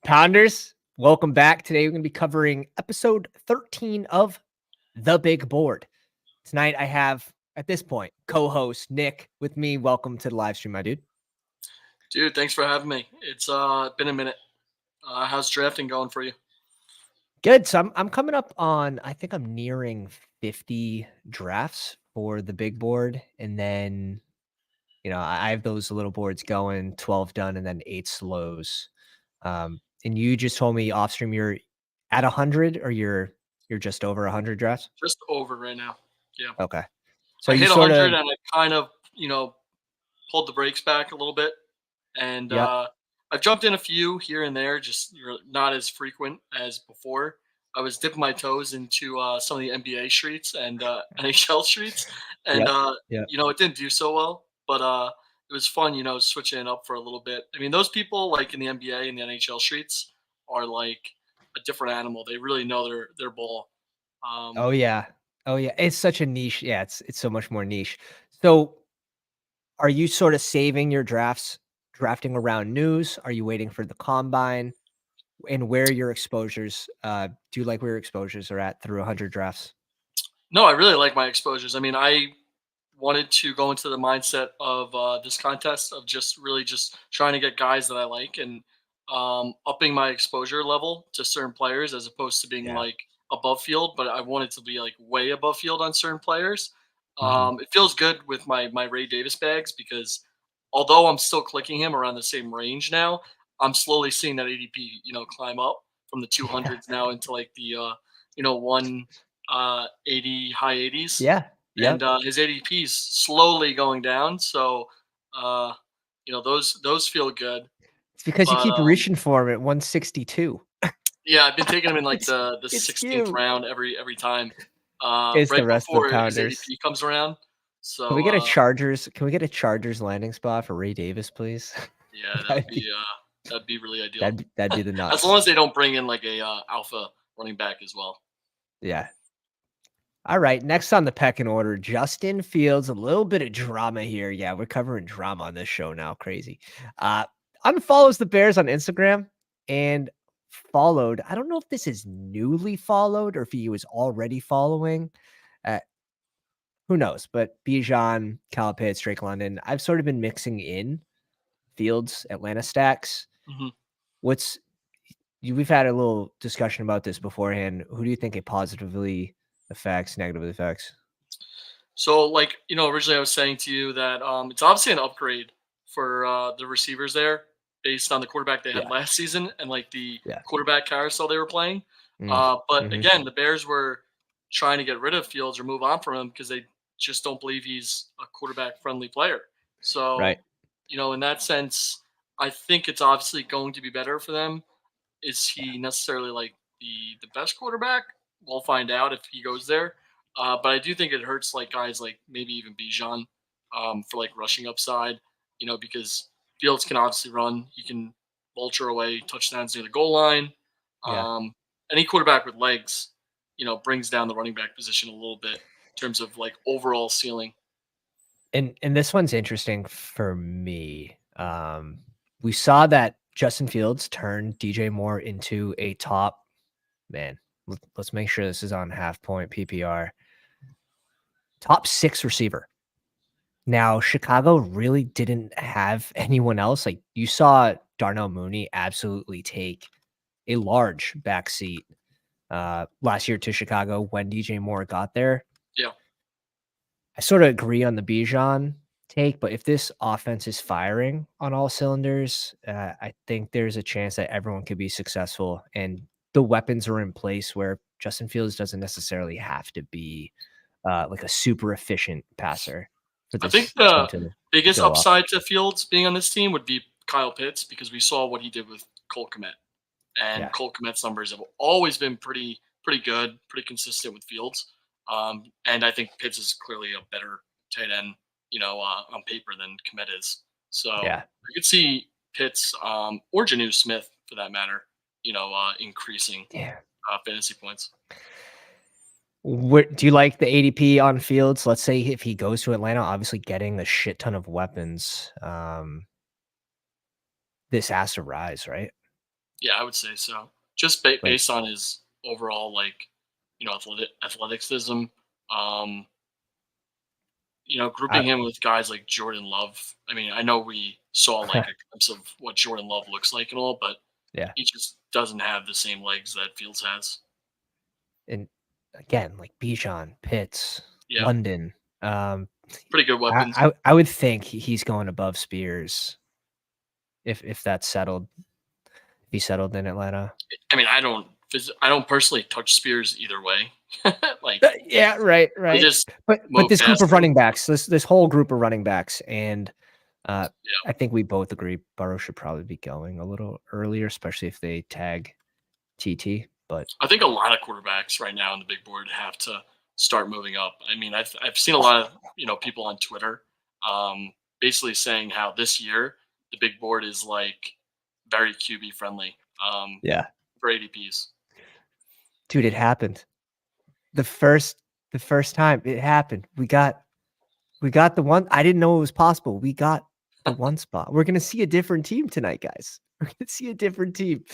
Pounders, welcome back. Today we're going to be covering episode 13 of The Big Board. Tonight I have, at this point, co-host Nick with me. Welcome to the live stream, my dude. Dude, thanks for having me. It's been a minute. How's drafting going for you? Good. So I'm coming up on, I think I'm nearing 50 drafts for the big board. And then, I have those little boards going, 12 done, and then 8 slows. And you just told me off stream you're at 100 or you're just over 100 drafts? Just over right now. Yeah. Okay. So I you hit sort 100 of, and I kind of, pulled the brakes back a little bit. And yep. I've jumped in a few here and there, just not as frequent as before. I was dipping my toes into some of the NBA streets and NHL streets. And, Yep. it didn't do so well. But it was fun, switching it up for a little bit. I mean, those people like in the NBA and the NHL streets are like a different animal. They really know their ball. Oh yeah. Oh yeah. It's such a niche. Yeah, it's so much more niche. So are you sort of saving your drafting around news? Are you waiting for the combine? And where your exposures, do you like where your exposures are at through 100 drafts? No, I really like my exposures. I mean, I wanted to go into the mindset of this contest of just really just trying to get guys that I like and upping my exposure level to certain players as opposed to being Yeah. like above field. But I wanted to be like way above field on certain players. Mhm. It feels good with my Ray Davis bags because although I'm still clicking him around the same range now, I'm slowly seeing that ADP climb up from the 200s now into like the 180 high 80s, Yeah. and Yep. his ADP is slowly going down. So, uh, those feel good. It's because you But keep reaching for him at 162. yeah, I've been taking him in like It's the it's 16th cute. round every time, It's the right rest of the before his Pounders. ADP comes around. Can we So get a Chargers? Can we get a Chargers landing spot for Ray Davis, please? yeah, That'd be that'd be really ideal. that'd be the As long nuts. as they don't bring in like a alpha running back as well. Yeah. All right. Next on the pecking order, Justin Fields. A little bit of drama here. Yeah, we're covering drama on this show now. Crazy. Unfollows the Bears on Instagram and followed. I don't know if this is newly followed or if he was already following. Uh, who knows? But Bijan, Cal Pitts, Drake London. I've sort of been mixing in Fields, Atlanta stacks. Hmm. We've had a little discussion about this beforehand. Who do you think it positively affects, negatively affects? So, like, originally I was saying to you that it's obviously an upgrade for the receivers there based on the quarterback they had Yeah. last season and like the Yeah. quarterback carousel they were playing. Mm, But mhm. again, the Bears were trying to get rid of Fields or move on from him because they just don't believe he's a quarterback friendly player. Right. So, in that sense, I think it's obviously going to be better for them. Is Yeah. he necessarily like the best quarterback? We'll find out if he goes there. But I do think it hurts like guys like maybe even Bijan for like rushing upside, because Fields can obviously run. He can vulture away touchdowns near the goal line. Yeah. Any quarterback with legs, brings down the running back position a little bit in terms of like overall ceiling. And this one's interesting for me. We saw that Justin Fields turned DJ Moore into a top man. Let's make sure this is on half point PPR. Top 6 receiver. Now, Chicago really didn't have anyone else. Like you saw Darnell Mooney absolutely take a large backseat last year to Chicago when DJ Moore got there. Yeah. I sort of agree on the Bijan take, but if this offense is firing on all cylinders, I think there's a chance that everyone could be successful and the weapons are in place where Justin Fields doesn't necessarily have to be like a super efficient passer for I think this team the to biggest go up. upside to Fields being on this team would be Kyle Pitts because we saw what he did with Cole Kmet. And Yeah. Cole Kmet's numbers have always been pretty good, pretty consistent with Fields. And I think Pitts is clearly a better tight end, on paper than Kmet is. So Yeah. I could see Pitts or Janu Smith for that matter, increasing Yeah. fantasy points. Do you like the ADP on Fields? Let's say if he goes to Atlanta, obviously getting a shit ton of weapons. This has to rise, right? Yeah, I would say so. Just Like, based on his overall, like, athleticism. Um, I grouping him with guys like Jordan Love. I mean, I know we saw like a glimpse of what Jordan Love looks like and all, but yeah, he just doesn't have the same legs that Fields has. and again, like Bijan, Pitts, Yeah, London, um, pretty good I weapons. I I would think he's going above Spears if that's settled. If he's settled in Atlanta. I mean, I don't personally touch Spears either way. Like Yeah, right, they right. just But move this group past of him. running backs, this whole group of running backs, and Yeah, I think we both agree Burrow should probably be going a little earlier, especially if they tag TT. But I think a lot of quarterbacks right now on the big board have to start moving up. I mean, I've seen a lot of people on Twitter, basically saying how this year the big board is like very QB friendly, yeah, for ADPs. dude, it happened. The first the first time it happened, we got the one. I didn't know it was possible. We got the one spot. We're gonna see a different team tonight, guys. We're gonna see a different team.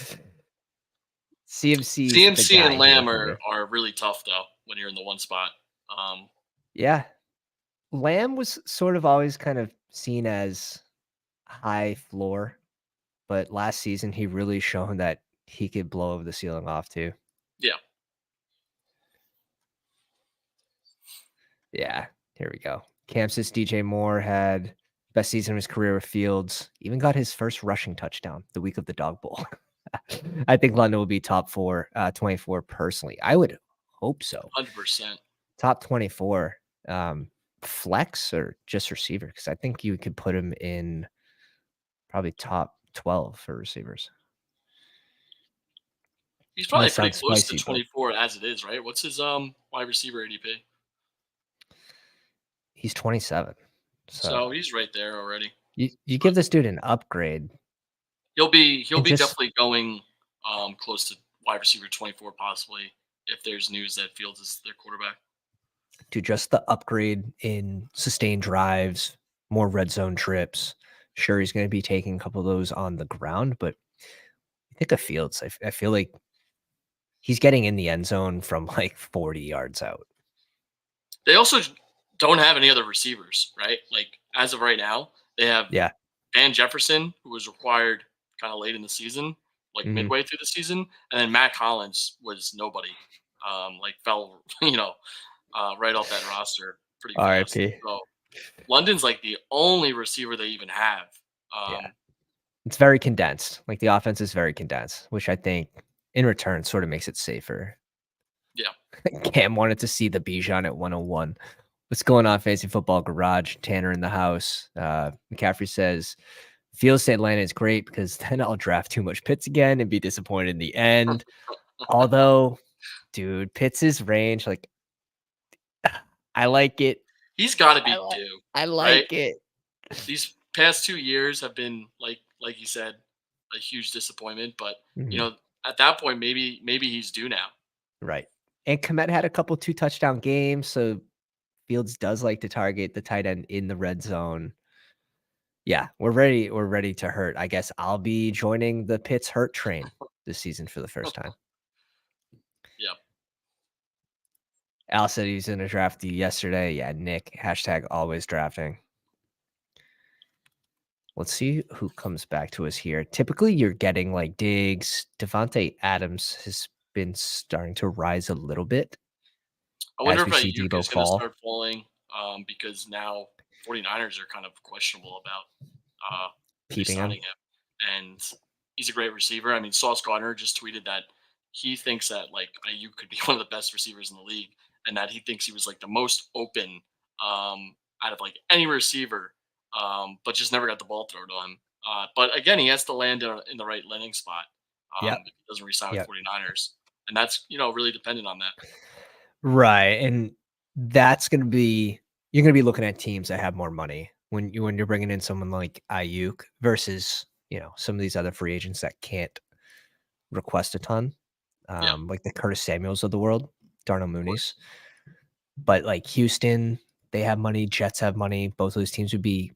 CMC's the CMC and guy here Lamb for me. are really tough though when you're in the one spot. Um, Yeah. Lamb was sort of always kind of seen as high floor, but last season he really shown that he could blow over the ceiling off too. yeah, Yeah, here we go. Kansas DJ Moore had best season of his career with Fields, even got his first rushing touchdown the week of the Dog Bowl. I think London will be top 24 personally. I would hope so. 100%. Top 24 flex or just receiver because I think you could put him in probably top 12 for receivers. He's Might probably pretty sound close to spicy, but 24 as it is, right? What's his wide receiver ADP? he's 27. So So he's right there already. you But give this dude an upgrade he'll and be just definitely going close to wide receiver 24 possibly if there's news that Fields is their quarterback. do just the upgrade in sustained drives, more red zone trips. Sure, he's going to be taking a couple of those on the ground, but I think of Fields. I feel like he's getting in the end zone from like 40 yards out. They also don't have any other receivers, right? Like as of right now, they have Yeah. Van Jefferson, who was required kind of late in the season, like Hmm. midway through the season, and then Matt Collins was nobody. Like fell, right off that roster pretty fast. RIP. So London's like the only receiver they even have. Yeah. Um, It's very condensed. Like the offense is very condensed, which I think in return sort of makes it safer. yeah, Cam wanted to see the Bijan at 101. What's going on, Fantasy Football Garage? Tanner in the house. McCaffrey says, Fields to Atlanta is great because then I'll draft too much Pitts again and be disappointed in the end. Although, dude, Pitts' range, like, I like it. he's got to I be like, due, I right? like it. These past 2 years have been like you said, a huge disappointment. But Mhm. at that point, maybe he's due now. Right. And Komet had a couple 2 touchdown games, so Fields does like to target the tight end in the red zone. Yeah, we're ready. We're ready to hurt. I guess I'll be joining the Pitts hurt train this season for the first time. Yeah, Al said he's in a draft yesterday. Yeah, Nick, hashtag always drafting. Let's see who comes back to us here. Typically, you're getting like Diggs. Devontae Adams has been starting to rise a little bit I wonder as if we see Ayuk Debo is going to fall. start falling, because now 49ers are kind of questionable about Keeping him. re-signing him, and he's a great receiver. I mean, Sauce Gardner just tweeted that he thinks that like Ayuk could be one of the best receivers in the league, and that he thinks he was like the most open, out of like any receiver, but just never got the ball thrown to him. But again, he has to land in the right landing spot, Yep. if he doesn't resign with Yep. 49ers, and that's really dependent on that. Right. And that's going to be, you're going to be looking at teams that have more money when you're bringing in someone like Ayuk versus, some of these other free agents that can't request a ton, Yeah, like the Curtis Samuels of the world, Darnell of Mooney's. course. But like Houston, they have money. Jets have money. Both of those teams would be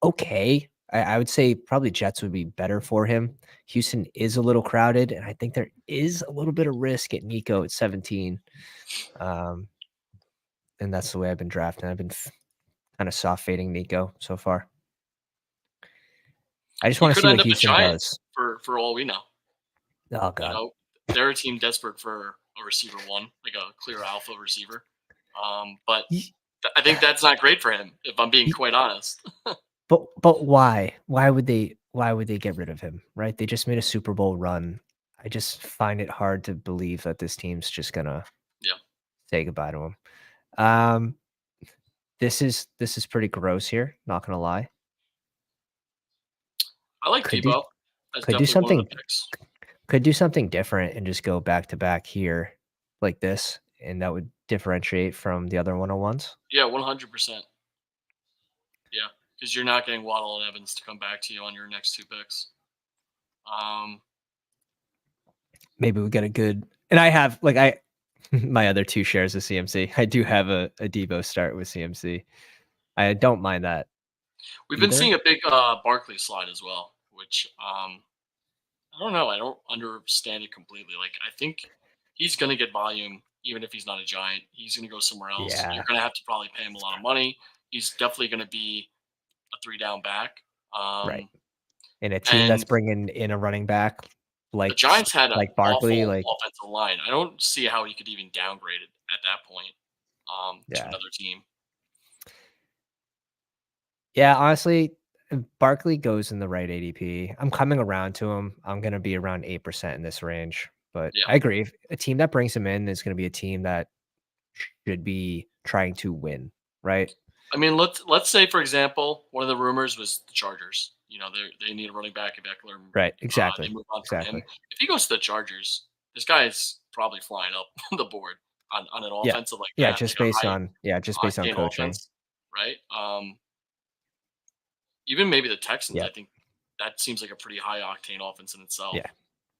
okay. I would say probably Jets would be better for him. Houston is a little crowded, and I think there is a little bit of risk at Nico at 17. And that's the way I've been drafting. I've been kind of soft fading Nico so far. I just He want to could see end what up a Houston Giant does. for all we know. Oh, You God. know, they're a team desperate for a receiver one, like a clear alpha receiver. But Ye- I think that's not great for him, if I'm being ye- quite honest. But why? Why would they get rid of him, right? They just made a Super Bowl run. I just find it hard to believe that this team's just gonna Yeah, say goodbye to him. Um, this is pretty gross here, not gonna lie. I like Could do Debo. That's could do definitely one of the something picks. could do something different and just go back to back here like this, and that would differentiate from the other 101s. Yeah, 100%. Yeah, because you're not getting Waddle and Evans to come back to you on your next two picks. Maybe we get a good and I have like I my other 2 shares of CMC. I do have a Debo start with CMC. I don't mind that We've been seeing either. a big Barkley slide as well, which I don't know. I don't understand it completely. Like, I think he's going to get volume, even if he's not a Giant. He's going to go somewhere else. You're Yeah, going to have to probably pay him a lot of money. He's definitely going to be a three down back. right. Um, And a team that's and bringing in a running back the like Giants had an Barkley, awful like offensive line. I don't see how he could even downgrade it at that point to yeah. another team. Yeah, honestly, if Barkley goes in the right ADP. I'm coming around to him. I'm gonna be around 8% in this range. But Yeah. I agree. If a team that brings him in is gonna be a team that should be trying to win, right? I mean, let's say, for example, one of the rumors was the Chargers. You know, they need a running back if Eckler. Right. They Exactly. move on from him. Exactly. If he goes to the Chargers, this guy is probably flying up the board on an Yeah. offensive like Yeah, that, like just a based high on octane coaching. offense, right? Even maybe the Texans. Yeah. I think that seems like a pretty high octane offense in itself. Yeah.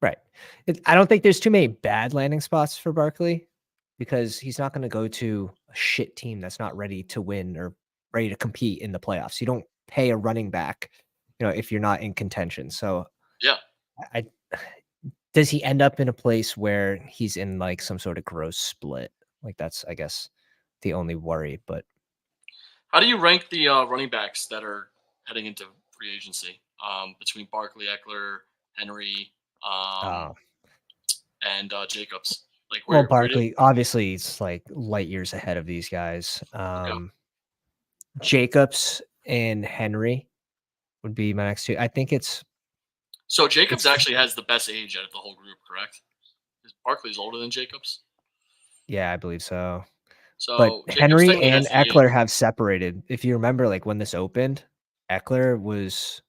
Right. I don't think there's too many bad landing spots for Barkley because he's not going to go to a shit team that's not ready to win or ready to compete in the playoffs. You don't pay a running back, if you're not in contention. So, Yeah. I does he end up in a place where he's in like some sort of gross split? Like that's, I guess, the only worry. But How do you rank the running backs that are heading into free agency between Barkley, Eckler, Henry, um, uh, and Jacobs? Like, well, where do Barkley obviously is like light years ahead of these guys. okay? Jacobs and Henry would be my next two. I think So Jacobs it's actually has the best age out of the whole group, correct? 'Cause Barkley's older than Jacobs. yeah, I believe so. But So Jacobs Henry technically and has the age. Eckler have separated. If you remember, like when this opened, Eckler was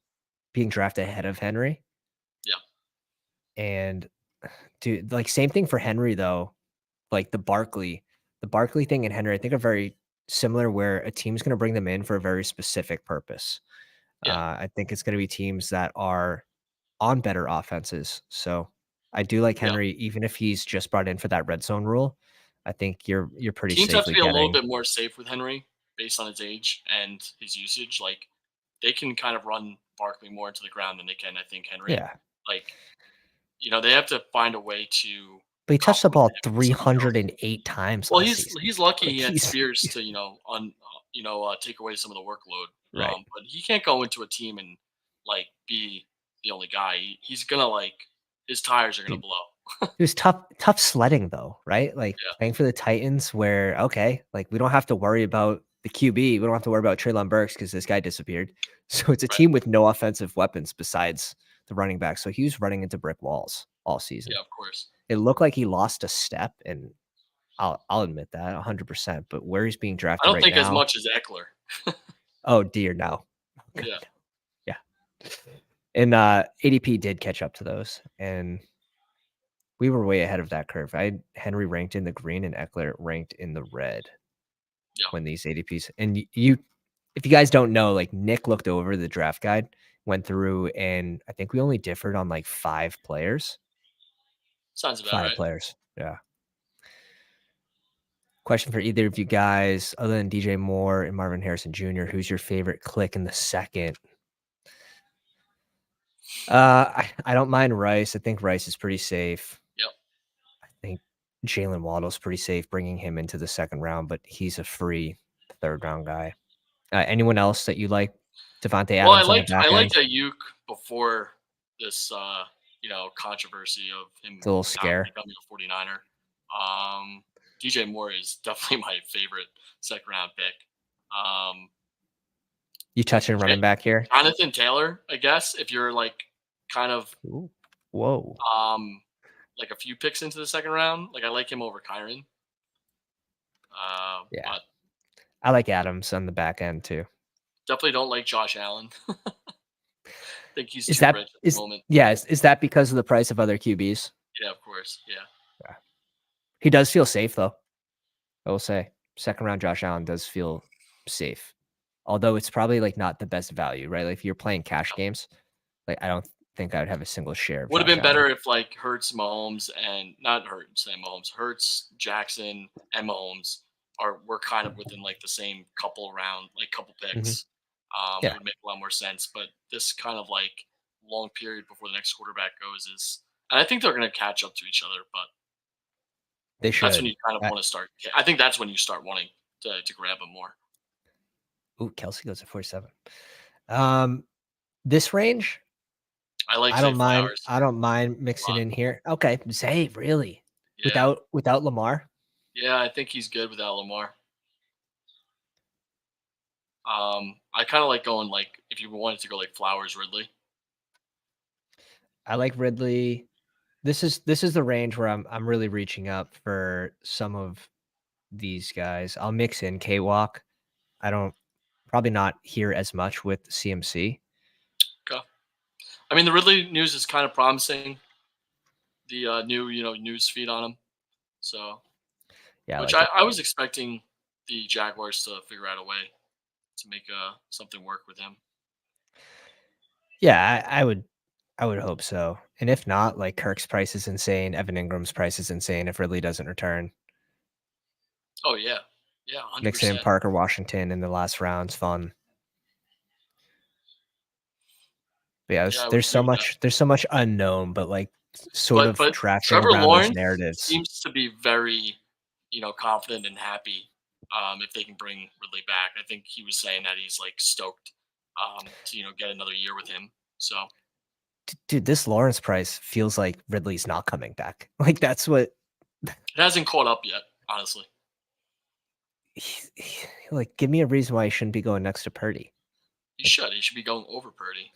being drafted ahead of Henry. Yeah, And dude, like same thing for Henry though. Like the Barkley thing and Henry, I think are very similar where a team's going to bring them in for a very specific purpose. yeah, I think it's going to be teams that are on better offenses. So I do like yeah. Henry, even if he's just brought in for that red zone rule. I think you're pretty Teams have to safely be a little getting bit more safe with Henry based on his age and his usage. Like, they can kind of run Barkley more into the ground than they can, I think, Henry. yeah. Like, they have to find a way to But he touched the complement ball him with somebody else. 308 times Well, last he's season. he's lucky Like he had he's Spears to take away some of the workload. right. But he can't go into a team and like be the only guy. He's gonna like his tires are gonna Dude, blow. it was tough sledding though, right? Like Yeah, playing for the Titans where okay, like we don't have to worry about the QB. We don't have to worry about Treylon Burks because this guy disappeared. So it's a right. team with no offensive weapons besides the running back. So he was running into brick walls all season. Yeah, of course. It looked like he lost a step, and I'll admit that 100%. But where he's being I drafted don't right think as now, much as Eckler. oh dear, no. God, Yeah, no. Yeah. And ADP did catch up to those, and we were way ahead of that curve. I had Henry ranked in the green and Eckler ranked in the red yeah. when these ADPs. And you, if you guys don't know, like Nick looked over the draft guide, went through, and I think we only differed on like 5 players. Sounds about 5 right. players. Yeah. Question for either of you guys, other than DJ Moore and Marvin Harrison Jr., who's your favorite click in the second? I don't mind Rice. I think Rice is pretty safe. Yep. I think Jalen Waddle's pretty safe bringing him into the second round, but he's a free third round guy. Anyone else that you like? Devontae Well, Adams on the I back liked end. Ayuk before this controversy of him It's a little not scare. becoming a 49er. DJ Moore is definitely my favorite second round pick. You touching running back here? Jonathan Taylor, I guess, if you're like kind of Ooh. Whoa. like a few picks into the second round, like I like him over Kyron. Yeah. But I like Adams on the back end too. definitely don't like Josh Allen. Think he's Is too that rich at the is moment. yeah, is that because of the price of other QBs? Yeah, of course. Yeah. Yeah. He does feel safe though. I will say. Second round Josh Allen does feel safe. Although it's probably like not the best value, right? Like if you're playing cash games, like I don't think I would have a single share of Would have Josh been Allen. better if like Hurts, Mahomes, and not Hurts and Mahomes, Hurts, Jackson, and Mahomes were kind of within like the same couple picks. Yeah. Would make a lot more sense. But this kind of like long period before the next quarterback goes is, and I think they're going to catch up to each other. But They that's when should. you kind of want to start. I think that's when you start wanting to grab them more. Ooh, Kelsey goes at 47. This range, I like I Zay don't mind. Flowers I don't mind a mixing lot. in here. Okay, Zay, really? Yeah, Without Lamar? yeah, I think he's good without Lamar. I kind of like going like if you wanted to go like Flowers, Ridley. I like Ridley. This is the range where I'm really reaching up for some of these guys. I'll mix in K-Walk. I don't probably not hear as much with CMC. Okay. I mean, the Ridley news is kind of promising. The new news feed on him. So, Yeah, I which like it. I was expecting the Jaguars to figure out a way to make something work with him. Yeah, I would hope so. And if not, like Kirk's price is insane. Evan Ingram's price is insane if Ridley doesn't return. Oh yeah, yeah, 100. Mixing in percent Parker Washington in the last round's fun. But yeah, Yeah, I would agree with that. there's so much unknown, but like sort of But drafting Trevor around those Lawrence narratives. seems to be very, confident and happy if they can bring Ridley back. I think he was saying that he's like stoked to get another year with him. So Dude, this Lawrence price feels like Ridley's not coming back. Like that's what it hasn't caught up yet, honestly. like give me a reason why he shouldn't be going next to Purdy. He should. He should be going over Purdy,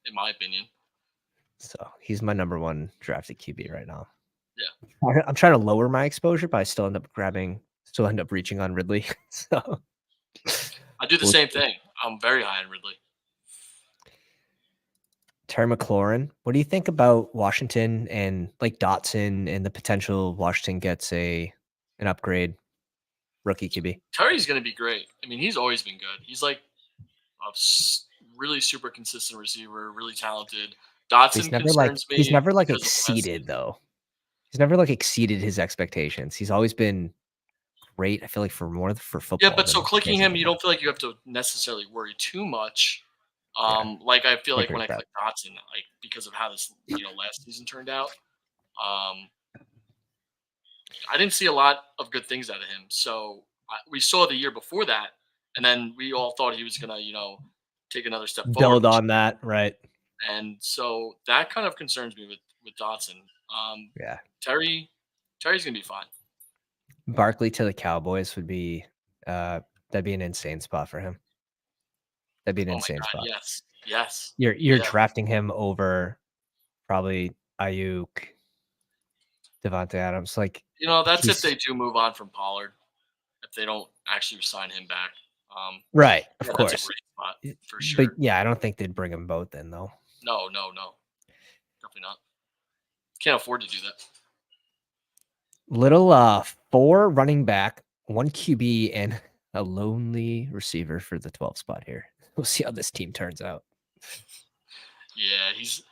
in my opinion. So he's my number one drafted QB right now. Yeah. I'm trying to lower my exposure, but I still end up reaching on Ridley. So I do the same thing. I'm very high on Ridley. Terry McLaurin, what do you think about Washington and like Dotson and the potential Washington gets an upgrade rookie QB? Terry's going to be great. I mean, he's always been good. He's like a really super consistent receiver, really talented. Dotson concerns me He's never like because of last exceeded season. though. He's never like exceeded his expectations. He's always been great. I feel like for Yeah, football but so than clicking fantasy him, you football. don't feel like you have to necessarily worry too much. Yeah, Like I feel I like agree when with I that. click Dotson, like because of how this last season turned out, um, I didn't see a lot of good things out of him. So we saw the year before that, and then we all thought he was gonna take another step forward, Build on that, right? and so that kind of concerns me with Dotson. Yeah. Terry's gonna be fine. Barkley to the Cowboys would be that'd be an insane spot for him. That'd be an Oh my insane god, spot. yes, yes, You're yeah. drafting him over probably Ayuk, Devontae Adams. Like That's if he's they do move on from Pollard. If they don't actually sign him back, right, of yeah, that's a course. great spot for But sure. yeah, I don't think they'd bring them both in though. No, no, no, definitely not. Can't afford to do that. Little 4 running back, 1 QB, and a lonely receiver for the 12 spot here. We'll see how this team turns out. Yeah, he's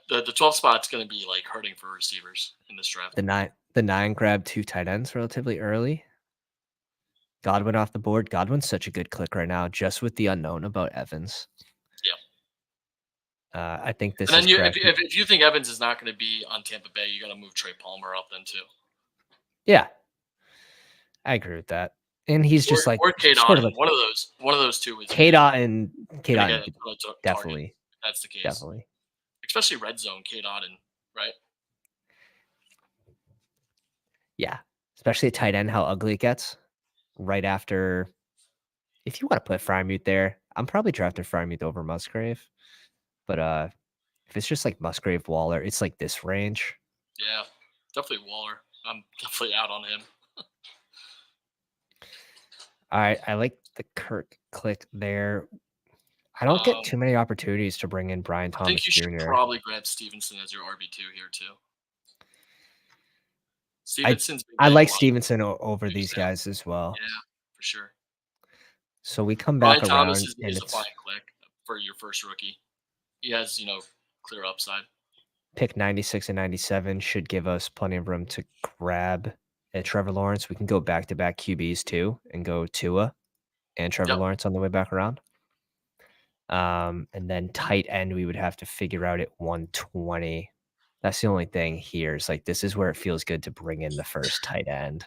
the 12 spot's going to be like hurting for receivers in this draft. The 9 grabbed 2 tight ends relatively early. Godwin off the board. Godwin's such a good click right now, just with the unknown about Evans. Yeah. I think this And then is correct. if you think Evans is not going to be on Tampa Bay, you got to move Trey Palmer up then too, Yeah, I agree with that. And he's just like or Kate sort of Otton. like One of those two is Kate and Kate going to get Otten a could ton of target. definitely, If that's the case, definitely. especially red zone Kate Otton, right? Yeah. Especially a tight end, how ugly it gets right after. If you want to put Frymuth there, I'm probably drafting Frymuth over Musgrave. But if it's just like Musgrave Waller, it's like this range. Yeah, definitely Waller. I'm definitely out on him. I like the Kirk click there. I don't get too many opportunities to bring in Brian I think Thomas you should Jr. probably grab Stevenson as your RB2 here too. I Stevenson's been I getting a like lot Stevenson of over juice these now. guys as well. Yeah, for sure. So we come Brian back Thomas around is, and is a fine it's click for your first rookie. He has, clear upside. pick 96 and 97 should give us plenty of room to grab at Trevor Lawrence. We can go back-to-back QBs too and go Tua and Trevor Yep. Lawrence on the way back around. And then tight end, we would have to figure out at 120. That's the only thing here is like this is where it feels good to bring in the first tight end.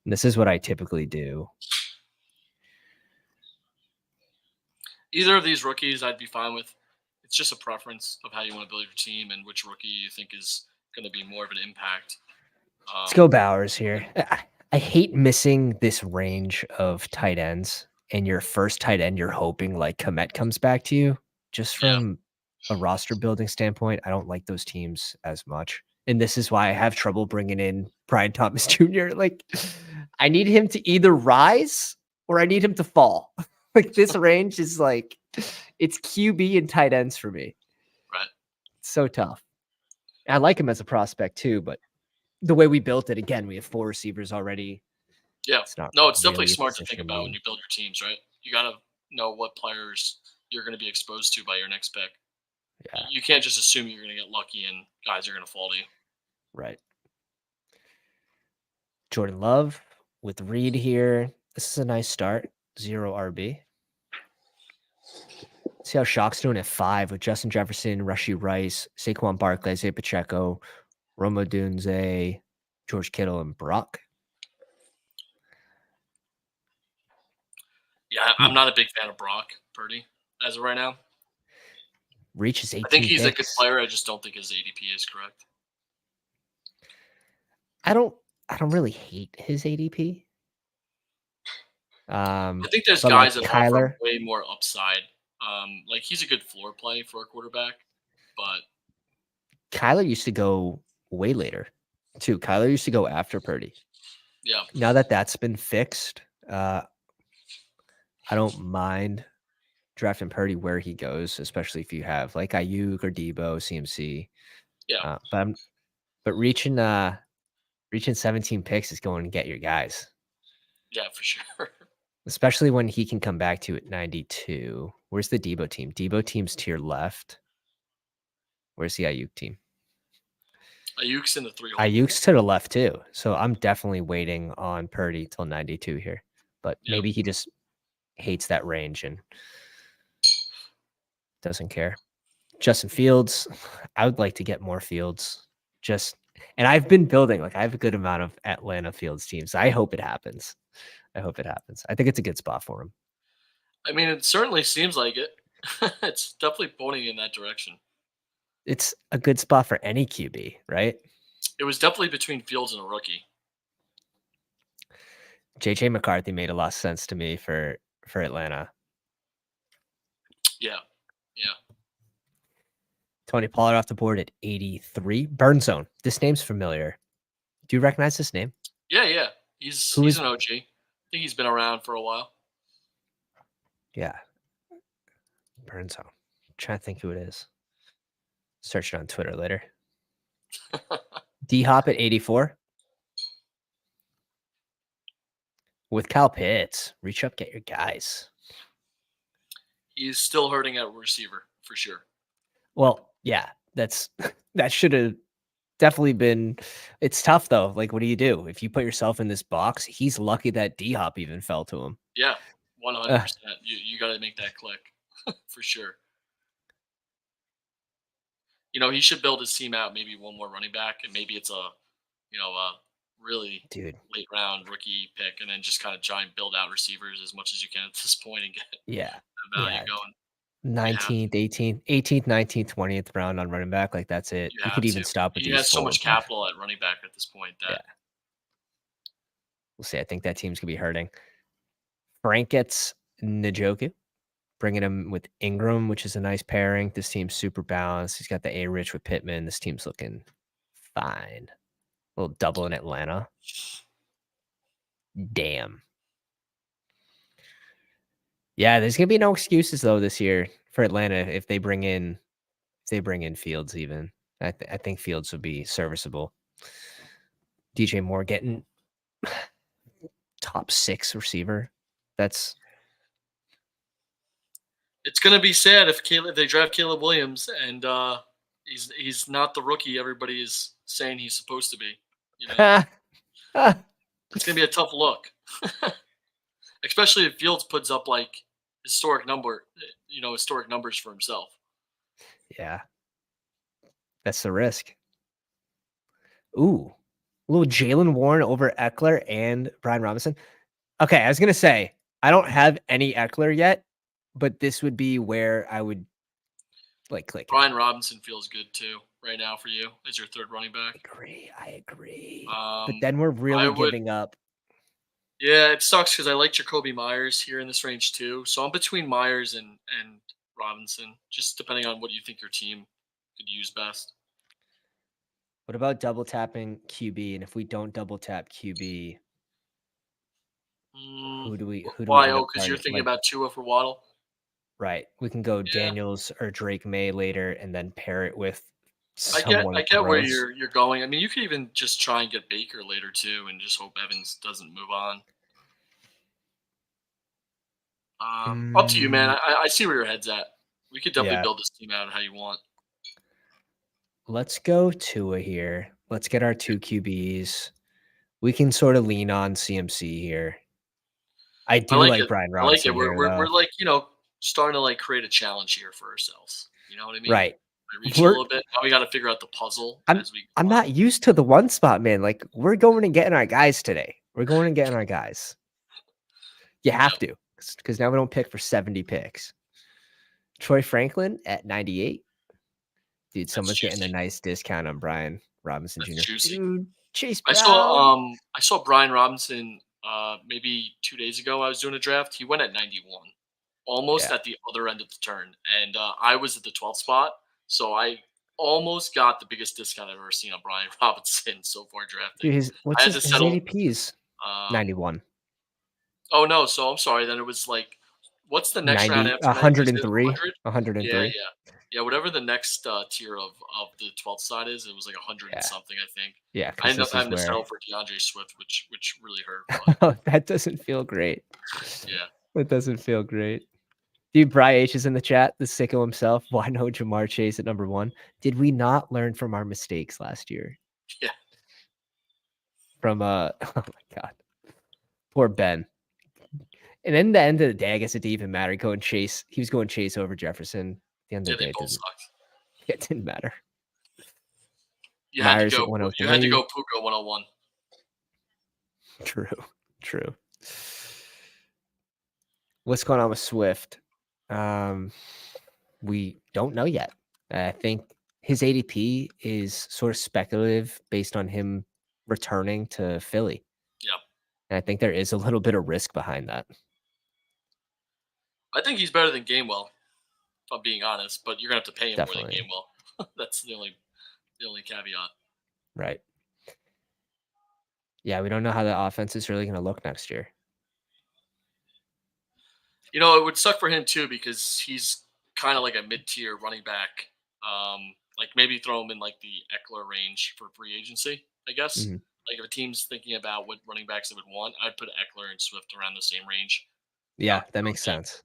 And this is what I typically do. Either of these rookies, I'd be fine with. It's just a preference of how you want to build your team and which rookie you think is going to be more of an impact. Let's go Bowers here. I hate missing this range of tight ends. And your first tight end, you're hoping like Komet comes back to you. Just Yeah. from a roster building standpoint, I don't like those teams as much. And this is why I have trouble bringing in Brian Thomas Jr. Like, I need him to either rise or I need him to fall. Like, this range is like, it's QB and tight ends for me. Right. It's so tough. I like him as a prospect too, but the way we built it, again, we have 4 receivers already. Yeah. It's not No, it's definitely really a smart to think position about when need. you build your teams, right? You got to know what players you're going to be exposed to by your next pick. Yeah, You can't just assume you're going to get lucky and guys are going to fall to you. right. Jordan Love with Reed here. This is a nice start. 0 RB. See how Shock's doing at 5 with Justin Jefferson, Rashee Rice, Saquon Barkley, Isaiah Pacheco, Roma Dunze, George Kittle, and Brock. Yeah, I'm not a big fan of Brock Purdy as of right now. Reaches 18 I think he's picks. a good player. I just don't think his ADP is correct. I don't really hate his ADP. I think there's But guys like that offer Kyler, way more upside. Like he's a good floor play for a quarterback, but Kyler used to go way later too. Kyler used to go after Purdy. yeah, Now that that's been fixed, I don't mind drafting Purdy where he goes, especially if you have like Ayuk or Debo, CMC. yeah, But reaching 17 picks is going to get your guys, yeah, for sure. especially when he can come back to at 92. Where's the Debo team? Debo team's to your left. Where's the Ayuk team? Ayuk's in the 3 hole. Ayuk's to the left too. So I'm definitely waiting on Purdy till 92 here. But Yep. maybe he just hates that range and doesn't care. Justin Fields, I would like to get more Fields. And I've been building, like I have a good amount of Atlanta Fields teams. I hope it happens. I think it's a good spot for him. I mean, it certainly seems like it. It's definitely pointing in that direction. It's a good spot for any QB, right? It was definitely between Fields and a rookie. JJ McCarthy made a lot of sense to me for Atlanta. Yeah, yeah. Tony Pollard off the board at 83. Burn Zone. This name's familiar. Do you recognize this name? Yeah. He's an OG. I think he's been around for a while. Yeah. Burn Zone. I'm trying to think who it is. Search it on Twitter later. D Hop at 84. With Kyle Pitts. Reach up, get your guys. He's still hurting at receiver for sure. Well, yeah, that should have definitely been. It's tough though. Like, what do you do if you put yourself in this box? He's lucky that D Hop even fell to him. Yeah, 100%. You got to make that click for sure. he should build his team out. Maybe one more running back, and maybe it's a really Dude. late round rookie pick, and then just kind of giant build out receivers as much as you can at this point and get Yeah. the value Yeah. going. You have 19th, 18th, 19th, 20th round on running back. Like that's it. you You have could even to. stop with He these has so full. much capital at running back at this point Yeah. that We'll see. I think that team's gonna be hurting. Frank gets Njoku, bringing him with Ingram, which is a nice pairing. This team's super balanced. He's got the A Rich with Pittman. This team's looking fine. A little double in Atlanta. Damn. Yeah, there's gonna be no excuses though this year for Atlanta if they bring in Fields. Even I think Fields would be serviceable. DJ Moore getting top 6 receiver. That's it's gonna be sad if they draft Caleb Williams and he's not the rookie everybody is saying he's supposed to be. It's gonna be a tough look, especially if Fields puts up like historic numbers for himself. yeah, that's the risk. Ooh, a little Jalen Warren over Eckler and Brian Robinson. Okay, I was gonna say I don't have any Eckler yet, but this would be where I would like click him. Brian Robinson feels good too right now for you as your third running back. I agree. But Um, then we're I really would. giving up. Yeah, it sucks because I like Jacoby Myers here in this range too. So I'm between Myers and Robinson, just depending on what you think your team could use best. What about double tapping QB? And if we don't double tap QB, Mm, who do we why? end Oh, up because you're targeting? thinking Like, about Tua for Waddle. right, we can go Yeah, Daniels or Drake May later, and then pair it with I get someone I get where gross. you're going. I mean, you could even just try and get Baker later too, and just hope Evans doesn't move on. Up to you, man. Mm, I see where your head's at. We could definitely yeah, build this team out how you want. let's go Tua here. Let's get our 2 QBs. We can sort of lean on CMC here. I I do like like it. Brian I like it. Robinson We're here, we're, we're though. like starting to like create a challenge here for ourselves. You know what I mean? Right. I reach a We're little bit. Now we got to figure out the puzzle I'm as we I'm go on. not used to the one spot, man. Like we're going and getting our guys today. We're going and getting our guys. You Yeah, have to, because now we don't pick for 70 picks. Troy Franklin at 98. Dude, that's someone's getting a juicy. nice discount on Brian Robinson That's Jr. juicy. Dude, Chase I Brown. saw I saw Brian Robinson maybe 2 days ago. I was doing a draft. He went at 91, almost Yeah. at the other end of the turn, and I was at the 12th spot, so I almost got the biggest discount I've ever seen on Brian Robinson so far drafting. Dude, I what's had to his settle. ADP is Um, 91. oh no, so I'm sorry. Then it was like, what's the next round 90, after 90? You said 103. 100? Yeah, 103. yeah. Whatever the next tier of the 12th side is, it was like 100 and Yeah. something, I think. Yeah, I because ended up this is having to where settle for DeAndre Swift, which really hurt. But that doesn't feel great. yeah, It doesn't feel great. Dude, Bry H is in the chat, the sicko himself. Why no Jamar Chase at number 1? Did we not learn from our mistakes last year? yeah. From oh my god. Poor Ben. And then the end of the day, I guess it didn't even matter. Going Chase, he was going Chase over Jefferson. At the end Yeah, of the they day, both sucked. it didn't matter. You had to Myers at go. You had to 103. go Puka 101. True. True. What's going on with Swift? We don't know yet. I think his ADP is sort of speculative based on him returning to Philly. Yeah, And I think there is a little bit of risk behind that. I think he's better than Gainwell, if I'm being honest. But you're gonna have to pay him more than Definitely. Gainwell. That's the only caveat. Right. Yeah, we don't know how the offense is really going to look next year. It would suck for him too because he's kind of like a mid-tier running back. Like maybe throw him in like the Eckler range for free agency, I guess. Mhm. Like if a team's thinking about what running backs they would want, I'd put Eckler and Swift around the same range. Yeah, that Those makes names. sense.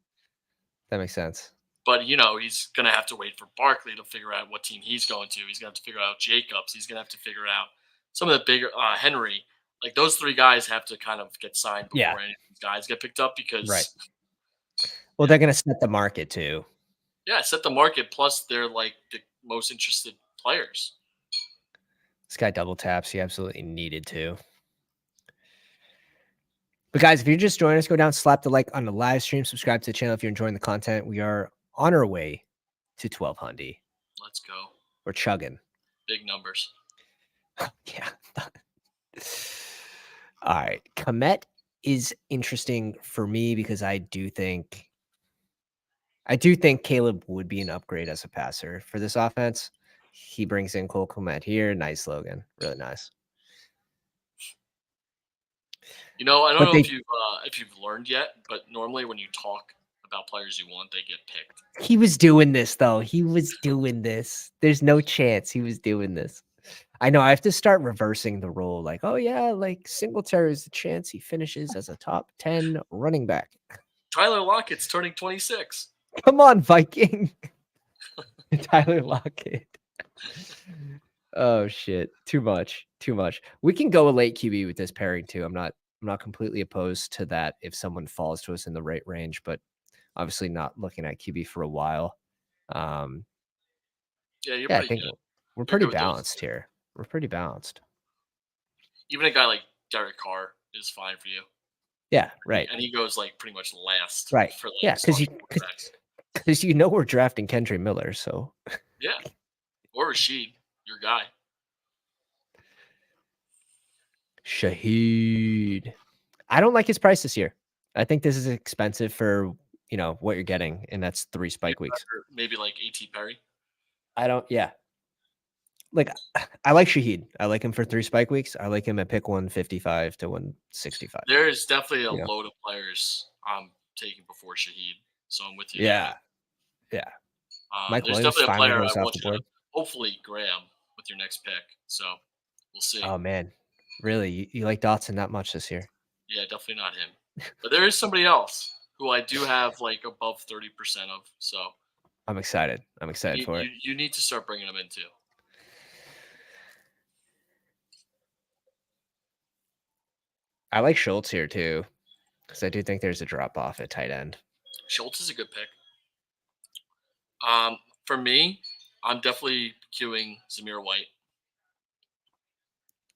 That makes sense. But he's gonna have to wait for Barkley to figure out what team he's going to. He's gonna have to figure out Jacobs. He's gonna have to figure out some of the bigger Henry. Like those three guys have to kind of get signed Yeah. before any of these guys get picked up because Right. Well, they're going to set the market too. yeah, set the market. Plus, they're like most interested players. This guy double taps. He absolutely needed to. But guys, if you're just joining us, go down, slap the like on the live stream, subscribe to the channel if you're enjoying the content. We are on our way to 1200. Let's go. We're chugging. Big numbers. Yeah. All right. Komet is interesting for me because I do think Caleb would be an upgrade as a passer for this offense. He brings in Cole Komet here. Nice slogan. Really nice. You know, I don't know if you've learned yet, but normally when you talk about players you want, they get picked. He was doing this though. He was doing this. There's no chance he was doing this. I know. I have to start reversing the rule. Like, oh yeah, like Singletary is the chance he finishes as a top 10 running back. Tyler Lockett's turning 26. Come on, Viking. Tyler Lockett. Oh shit. Too much. Too much. We can go a late QB with this pairing too. I'm not completely opposed to that if someone falls to us in the right range, but obviously not looking at QB for a while. Yeah, I think we're pretty balanced here. We're pretty balanced. Even a guy like Derek Carr is fine for you. Yeah, right. And he goes like pretty much last. Right. For, like, yeah, because you know we're drafting Kendry Miller, so yeah, or Rashid, your guy. Shaheed. I don't like his price this year. I think this is expensive for what you're getting, and that's 3 spike weeks. Maybe like A.T. Perry. Like I like Shaheed. I like him for 3 spike weeks. I like him at pick 155 to 165. There is definitely a load of players I'm taking before Shaheed, so I'm with you. Yeah. Mike there's Williams definitely a player I goes want off the you board. to hopefully grab with your next pick. So we'll see. Oh man, really? You like Dotson that much this year? Yeah, definitely not him. But there is somebody else who I do have like above 30% of. So I'm excited. I'm excited for it. You need to start bringing them in too. I like Schultz here too, because I do think there's a drop off at tight end. Schultz is a good pick. For me, I'm definitely queuing Zamir White.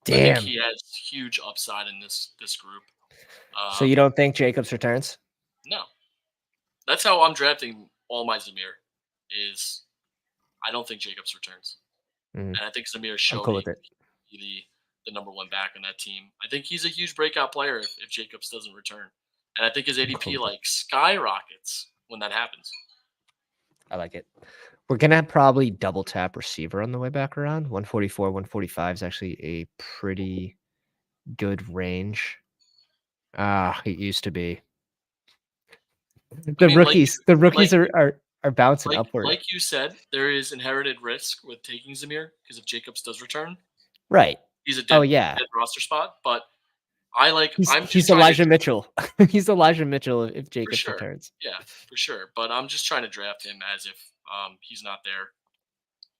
Damn. I think he has huge upside in this group. So you don't think Jacobs returns? No. That's how I'm drafting all my Zamir. Is I don't think Jacobs returns, and I think Zamir showed the number 1 back on that team. I think he's a huge breakout player if Jacobs doesn't return, and I think his ADP like skyrockets when that happens. I like it. We're gonna probably double tap receiver on the way back around. 144, 145 is actually a pretty good range. It used to be. The rookies are bouncing upward. Like you said, there is inherited risk with taking Zamir because if Jacobs does return, right? He's a dead roster spot. But I like he's Elijah Mitchell. He's Elijah Mitchell if Jacobs returns. Yeah, for sure. But I'm just trying to draft him as if he's not there.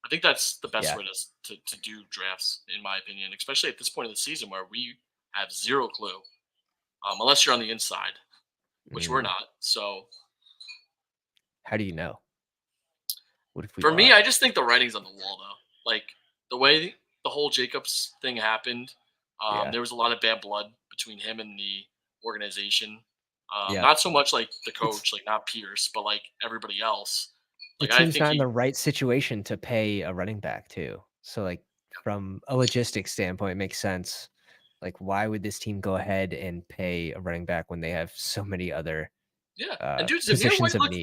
I think that's the best way to do drafts, in my opinion, especially at this point of the season where we have zero clue, unless you're on the inside, which we're not. So, how do you know? What if we? For me, I just think the writing's on the wall, though. Like the way the whole Jacobs thing happened, there was a lot of bad blood between him and the organization. Not so much like the coach, like not Pierce, but like everybody else. Like, the team's not in the right situation to pay a running back too. So like from a logistics standpoint, it makes sense. Like, why would this team go ahead and pay a running back when they have so many other and dude, Zamir White looks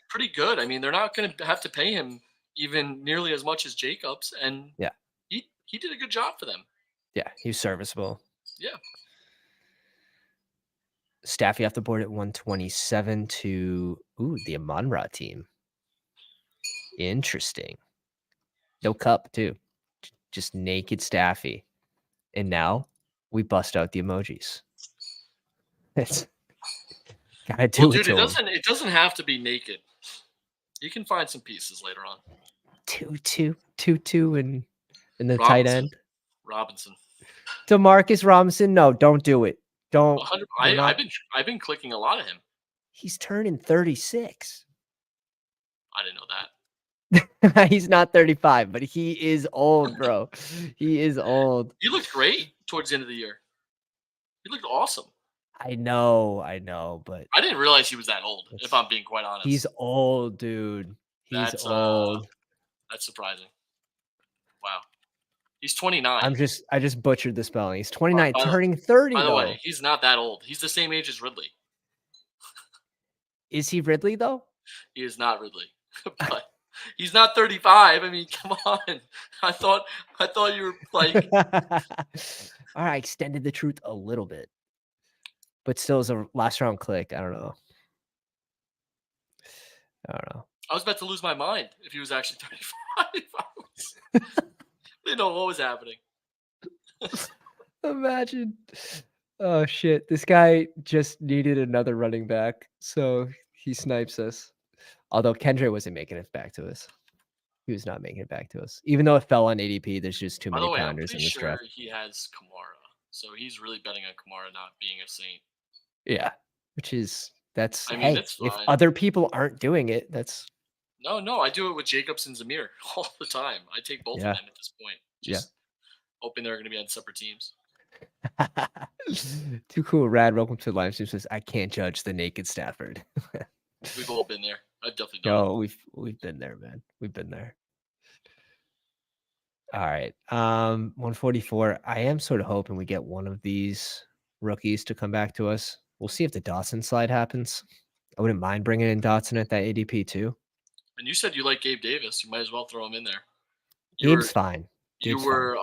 pretty good. I mean, they're not going to have to pay him even nearly as much as Jacobs, and he did a good job for them. Yeah, he was serviceable. Yeah. Staffy off the board at 127 to the Amon-Ra team. Interesting. No cup too. Just naked Staffy. And now we bust out the emojis. It's gotta do it. Dude, it doesn't have to be naked. You can find some pieces later on. 2-2 in the tight end. Robinson. DeMarcus Robinson. No, don't do it. Don't. I've been clicking a lot of him. He's turning 36. I didn't know that. He's not 35, but he is old, bro. He is old. He looked great towards the end of the year. He looked awesome. I know, but I didn't realize he was that old, if it's I'm being quite he's honest. old, dude. He's That's old. that's surprising. Wow. He's 29. I just butchered the spelling. He's By, 29, by, the, turning 30 by the way, though. he's not that old. He's the same age as Ridley. Is he Ridley though? He is not Ridley, but he's not 35. I mean, come on. I thought you were like, All right, extended the truth a little bit, but still as a last round click. I don't know. I don't know. I was about to lose my mind if he was actually 35. I didn't know what was happening. Imagine. Oh shit! This guy just needed another running back, so he snipes us. Although Kendra wasn't making it back to us. He was not making it back to us. Even though it fell on ADP, there's just too By many the way, I'm pounders pretty in this sure draft. he has Kamara, so he's really betting on Kamara not being a Saint. Yeah, which is that's I mean, hey, it's if fine. other people aren't doing it, that's No, I do it with Jacobs and Zamir all the time. I take both of yeah, them at this point, yeah. just hoping they're going to be on separate teams. Too cool, Rad. Welcome to the live stream. Says I can't judge the naked Stafford. We've all been there. I've definitely done it. No, we've been there, man. We've been there. All right. 144. I am sort of hoping we get one of these rookies to come back to us. We'll see if the Dotson slide happens. I wouldn't mind bringing in Dotson at that ADP too. And you said you like Gabe Davis. You might as well throw him in there. Gabe's fine. You were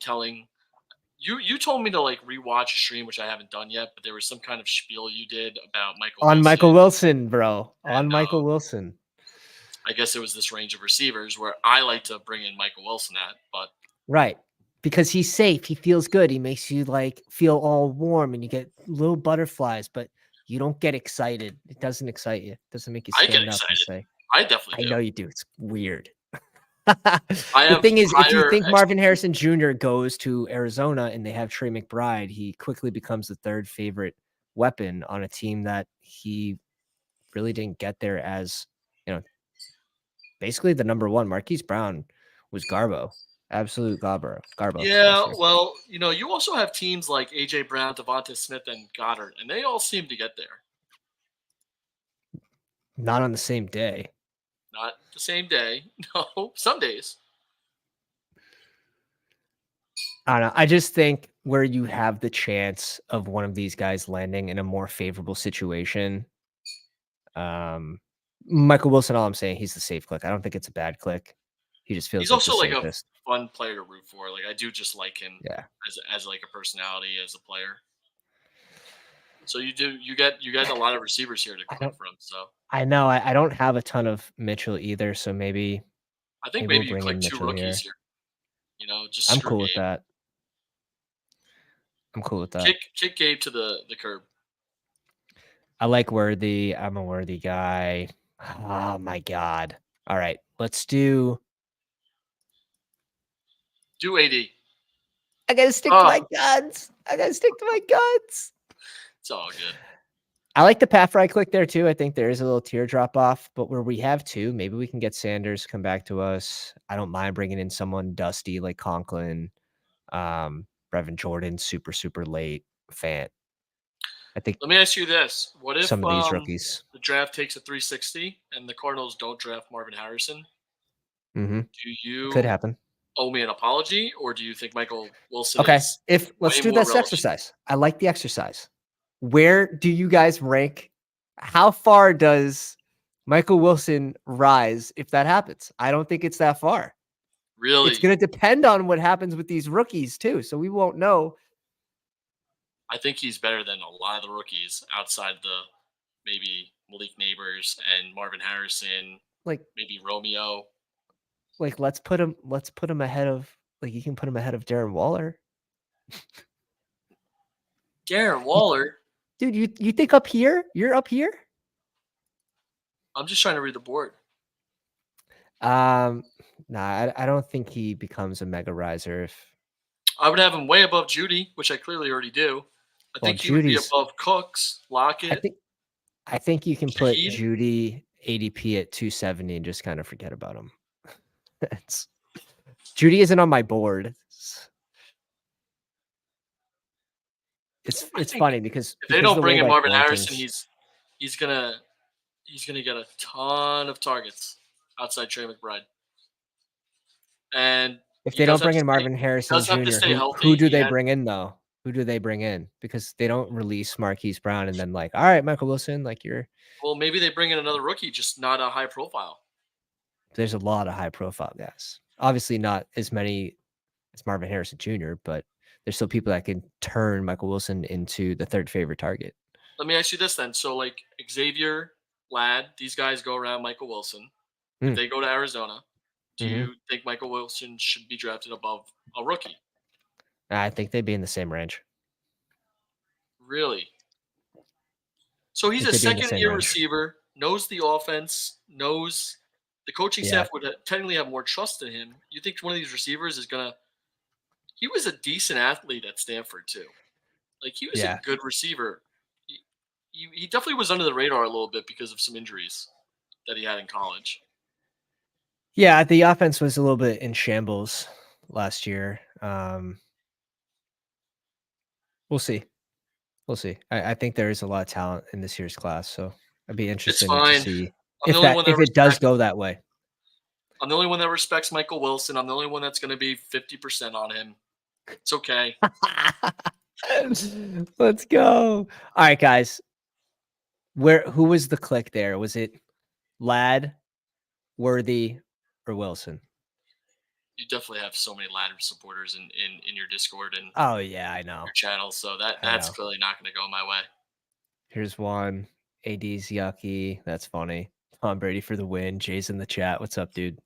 telling you told me to like rewatch a stream, which I haven't done yet, but there was some kind of spiel you did about Michael On Wilson. Michael Wilson, bro. On And, Michael Wilson. I guess it was this range of receivers where I like to bring in Michael Wilson at, but Right. Because he's safe. He feels good. He makes you like feel all warm and you get little butterflies, but you don't get excited. It doesn't excite you. It doesn't make you I get stand up and excited. say, I definitely I do. know you do. It's weird. I The have thing is, if you higher think Marvin expectations. Harrison Jr. goes to Arizona and they have Trey McBride, he quickly becomes the third favorite weapon on a team that he really didn't get there as, basically the number one. Marquise Brown was Garbo. Absolute Garbo. Yeah, well, you also have teams like AJ Brown, Devonta Smith, and Goddard, and they all seem to get there. Not on the same day. Not the same day. No, some days. I don't know. I just think where you have the chance of one of these guys landing in a more favorable situation. Michael Wilson, all I'm saying, he's the safe click. I don't think it's a bad click. He just feels He's like the also like a safest. fun player to root for. Like I do just like him Yeah. as like a personality, as a player. So you get a lot of receivers here to click from. So I know. I don't have a ton of Mitchell either, so maybe I think we'll maybe you bring click in two Mitchell rookies here. here. Just I'm screw cool with Gabe. that. I'm cool with that. Kick Gabe to the curb. I like Worthy. I'm a Worthy guy. Oh my god. All right. Let's do AD. I gotta stick to my guns. It's all good. I like the path right click there too. I think there is a little tier drop off, but where we have two, maybe we can get Sanders come back to us. I don't mind bringing in someone dusty like Conklin, Brevin Jordan, super late. Fant. I think. Let me ask you this: what if some of these rookies, the draft takes a 360 and the Cardinals don't draft Marvin Harrison? Do you could happen. owe me an apology, or do you think Michael Wilson Okay, is let's way do more this relevant? exercise. I like the exercise. Where do you guys rank? How far does Michael Wilson rise if that happens? I don't think it's that far. Really? It's going to depend on what happens with these rookies too, so we won't know. I think he's better than a lot of the rookies outside the maybe Malik Neighbors and Marvin Harrison, Like maybe Romeo. Like let's put him ahead of you can put him ahead of Darren Waller. Darren Waller? Dude, you think up here? You're up here? I'm just trying to read the board. Nah, I don't think he becomes a mega riser if I would have him way above Judy, which I clearly already do. I think he would be above Cooks, Lockett. I think you can put Shaheed. Judy ADP at 270 and just kind of forget about him. Judy isn't on my board. It's funny because if they of don't the way bring in like Marvin Harrison, rankings. he's gonna get a ton of targets outside Trey McBride, and If he they does don't have bring to in stay. Marvin He Harrison does have to Jr., stay who healthy. do they bring in though? Who do they bring in? Because they don't release Marquise Brown and then like, all right, Michael Wilson, like Well, maybe they bring in another rookie, just not a high profile. there's a lot of high profile guys. Obviously not as many as Marvin Harrison Jr., but there's still people that can turn Michael Wilson into the third favorite target. Let me ask you this then. So like Xavier, Ladd, these guys go around Michael Wilson. If Mm. they go to Arizona, do Mm-hmm. you think Michael Wilson should be drafted above a rookie? I think they'd be in the same range. Really? So I he's think a they'd be in the same second-year range. receiver, knows the offense, knows the coaching Yeah. staff would technically have more trust in him. You think one of these receivers is gonna? He was a decent athlete at Stanford too. Like he was a Yeah. good receiver. He definitely was under the radar a little bit because of some injuries that he had in college. Yeah, the offense was a little bit in shambles last year. We'll see. We'll see. I think there is a lot of talent in this year's class, so I'd be It's interested to fine. see I'm the only one that if it does respects. go that way. I'm the only one that respects Michael Wilson. I'm the only one that's going to be 50% on him. It's okay. Let's go. All right, guys. Who was the click there? Was it Ladd, Worthy, or Wilson? You definitely have so many ladder supporters in your Discord and Oh yeah, I know. your channel, so that's clearly not going to go my way. Here's one. AD's yucky. That's funny. Tom Brady for the win. Jay's in the chat. What's up, dude?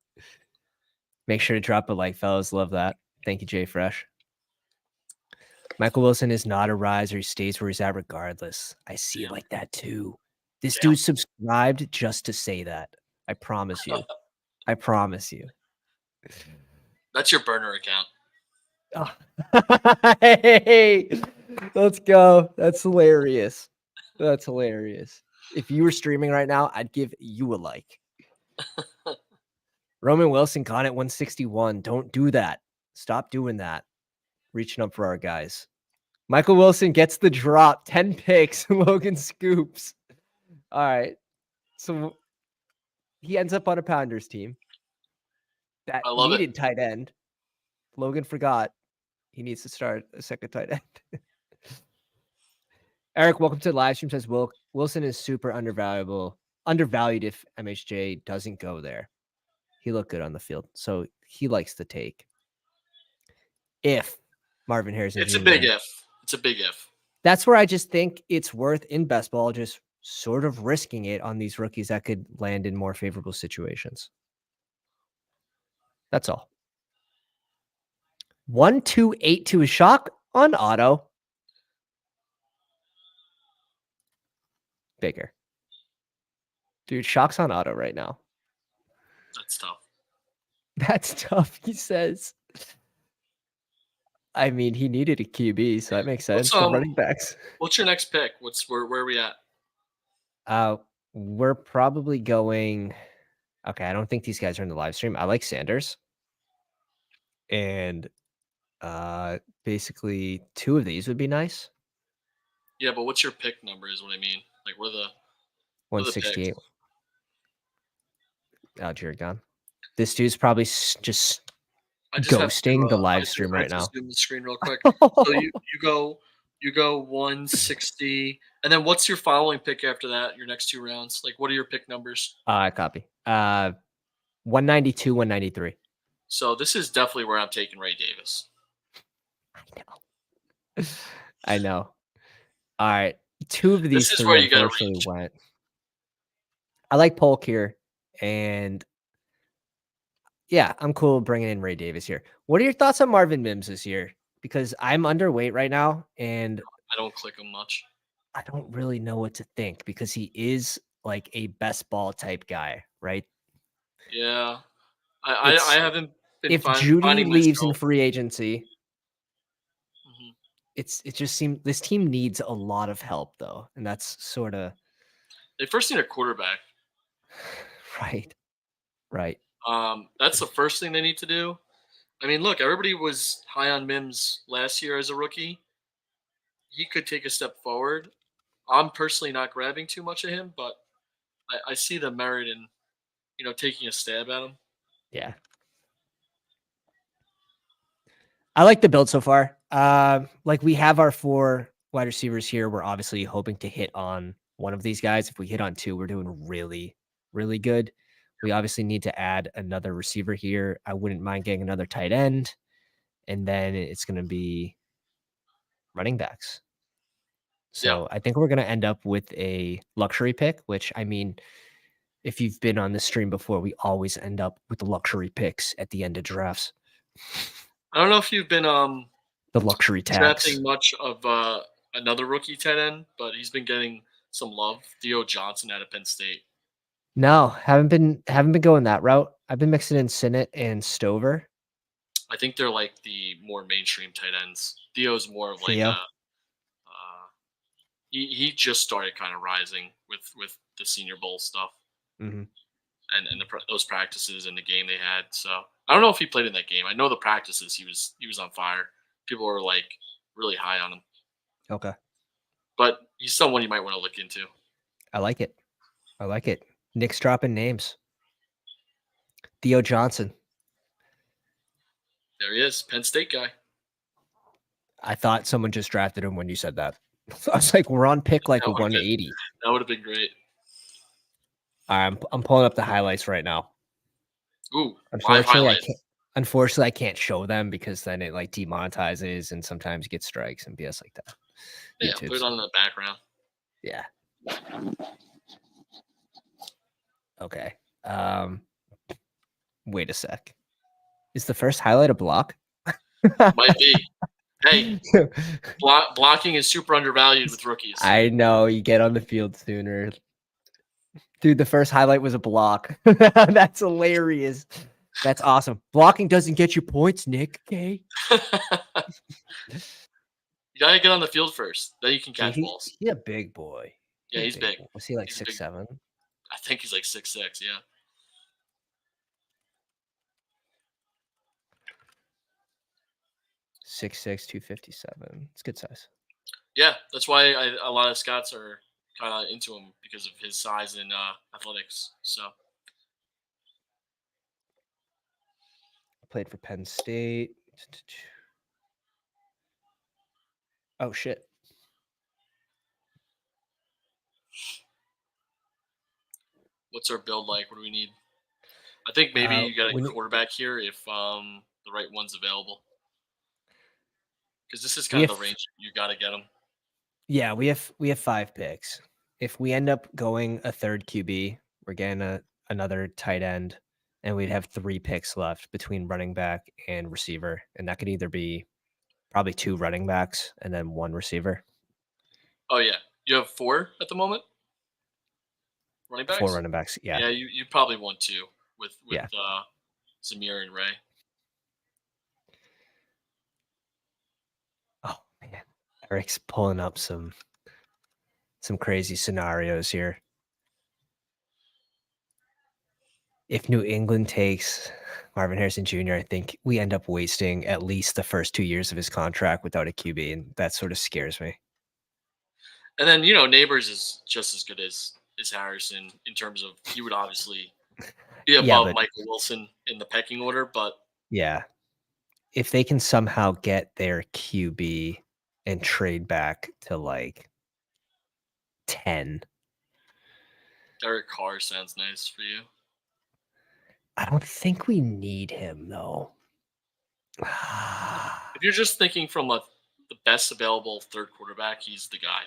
Make sure to drop a like, fellas. Love that. Thank you, Jay Fresh. Michael Wilson is not a riser. He stays where he's at regardless. I see it like that too. This dude subscribed just to say that. I promise you. I promise you. That's your burner account. Oh. Hey, let's go. That's hilarious. That's hilarious. If you were streaming right now, I'd give you a like. Roman Wilson gone at 161. Don't do that. Stop doing that. Reaching up for our guys. Michael Wilson gets the drop. 10 picks. Logan scoops. All right. So he ends up on a Pounders team that I love needed it. tight end. Logan forgot he needs to start a second tight end. Eric, welcome to the live stream. Says Wilson is super undervalued if MHJ doesn't go there. He looked good on the field, so he likes to take. If Marvin Harrison It's Jr. a big if. It's a big if. That's where I just think it's worth in best ball just sort of risking it on these rookies that could land in more favorable situations. That's all. 1282 is shock on auto. Bigger. Dude, shock's on auto right now. That's tough. That's tough, he says. I mean, he needed a QB, so that makes sense for running backs. What's your next pick? Where are we at? We're probably going. Okay, I don't think these guys are in the live stream. I like Sanders. And basically 2 of these would be nice. Yeah, but what's your pick number is what I mean. Like what are the 168. Oh, Jared gone. This dude's probably just ghosting the live stream right now. Zoom the screen real quick. So you go 160, and then what's your following pick after that? Your next 2 rounds, like what are your pick numbers? Copy. 192, 193. So this is definitely where I'm taking Ray Davis. I know. All right, 2 of these 3 unfortunately went. I like Polk here, and yeah, I'm cool bringing in Ray Davis here. What are your thoughts on Marvin Mims this year? Because I'm underweight right now, and I don't click him much. I don't really know what to think because he is like a best ball type guy, right? Yeah, I haven't been. If Judy leaves in free agency, it just seems this team needs a lot of help though, and that's sort of. They first need a quarterback. Right. Right. That's the first thing they need to do. I mean, look, everybody was high on Mims last year as a rookie. He could take a step forward. I'm personally not grabbing too much of him, but I see the merit in taking a stab at him. Yeah. I like the build so far. Like we have our 4 wide receivers here. We're obviously hoping to hit on one of these guys. If we hit on 2, we're doing really, really good. We obviously need to add another receiver here. I wouldn't mind getting another tight end. And then it's going to be running backs. Yeah, So I think we're going to end up with a luxury pick, which I mean, if you've been on this stream before, we always end up with the luxury picks at the end of drafts. I don't know if you've been The luxury tax. drafting much of another rookie tight end, but he's been getting some love. Theo Johnson out of Penn State. No, haven't been going that route. I've been mixing in Sinnott and Stover. I think they're like the more mainstream tight ends. Theo's more of like a Theo. he just started kind of rising with the Senior Bowl stuff Mm-hmm. and those practices and the game they had. So I don't know if he played in that game. I know the practices he was on fire. People were like really high on him, Okay. but he's someone you might want to look into. I like it. I like it. Nick's dropping names. Theo Johnson. There he is, Penn State guy. I thought someone just drafted him when you said that. I was like, we're on pick like 180. That would have been great. I'm pulling up the highlights right now. Ooh, live Unfortunately, I highlights. can't. Unfortunately, I can't show them because then it like demonetizes and sometimes you get strikes and BS like that. Yeah, put it YouTube's. on in the background. Yeah. Okay. Wait a sec. Is the first highlight a block? Might be. Hey, blocking is super undervalued with rookies. I know you get on the field sooner. Dude, the first highlight was a block. That's hilarious. That's awesome. Blocking doesn't get you points, Nick. Okay. You gotta get on the field first. Then you can Dude, catch balls. he's a big boy. Yeah, he's big. Was he like He's a big. 6'7"? I think he's like 6'6". Yeah. 6'6", 257. It's good size. Yeah, that's why a lot of scouts are kind of into him because of his size and athletics. So Played for Penn State. Oh shit. what's our build like? What do we need? I think maybe you got a We need, quarterback here if the right one's available. Because this is we kind of have the range you got to get them. yeah, we have 5 picks. If we end up going a third QB, we're getting another tight end, and we'd have 3 picks left between running back and receiver, and that could either be probably 2 running backs and then 1 receiver. Oh yeah, you have 4 at the moment. Running 4 backs. running backs. Yeah. Yeah, you probably want 2 with Yeah. Zamir and Ray. Oh man, Eric's pulling up some crazy scenarios here. If New England takes Marvin Harrison Jr., I think we end up wasting at least the first 2 years of his contract without a QB, and that sort of scares me. And then Neighbors is just as good as Harrison in terms of he would obviously be Yeah, above but Michael Wilson in the pecking order, but yeah, if they can somehow get their QB and trade back to like 10, Derek Carr sounds nice for you. I don't think we need him though. If you're just thinking from the best available third quarterback, he's the guy,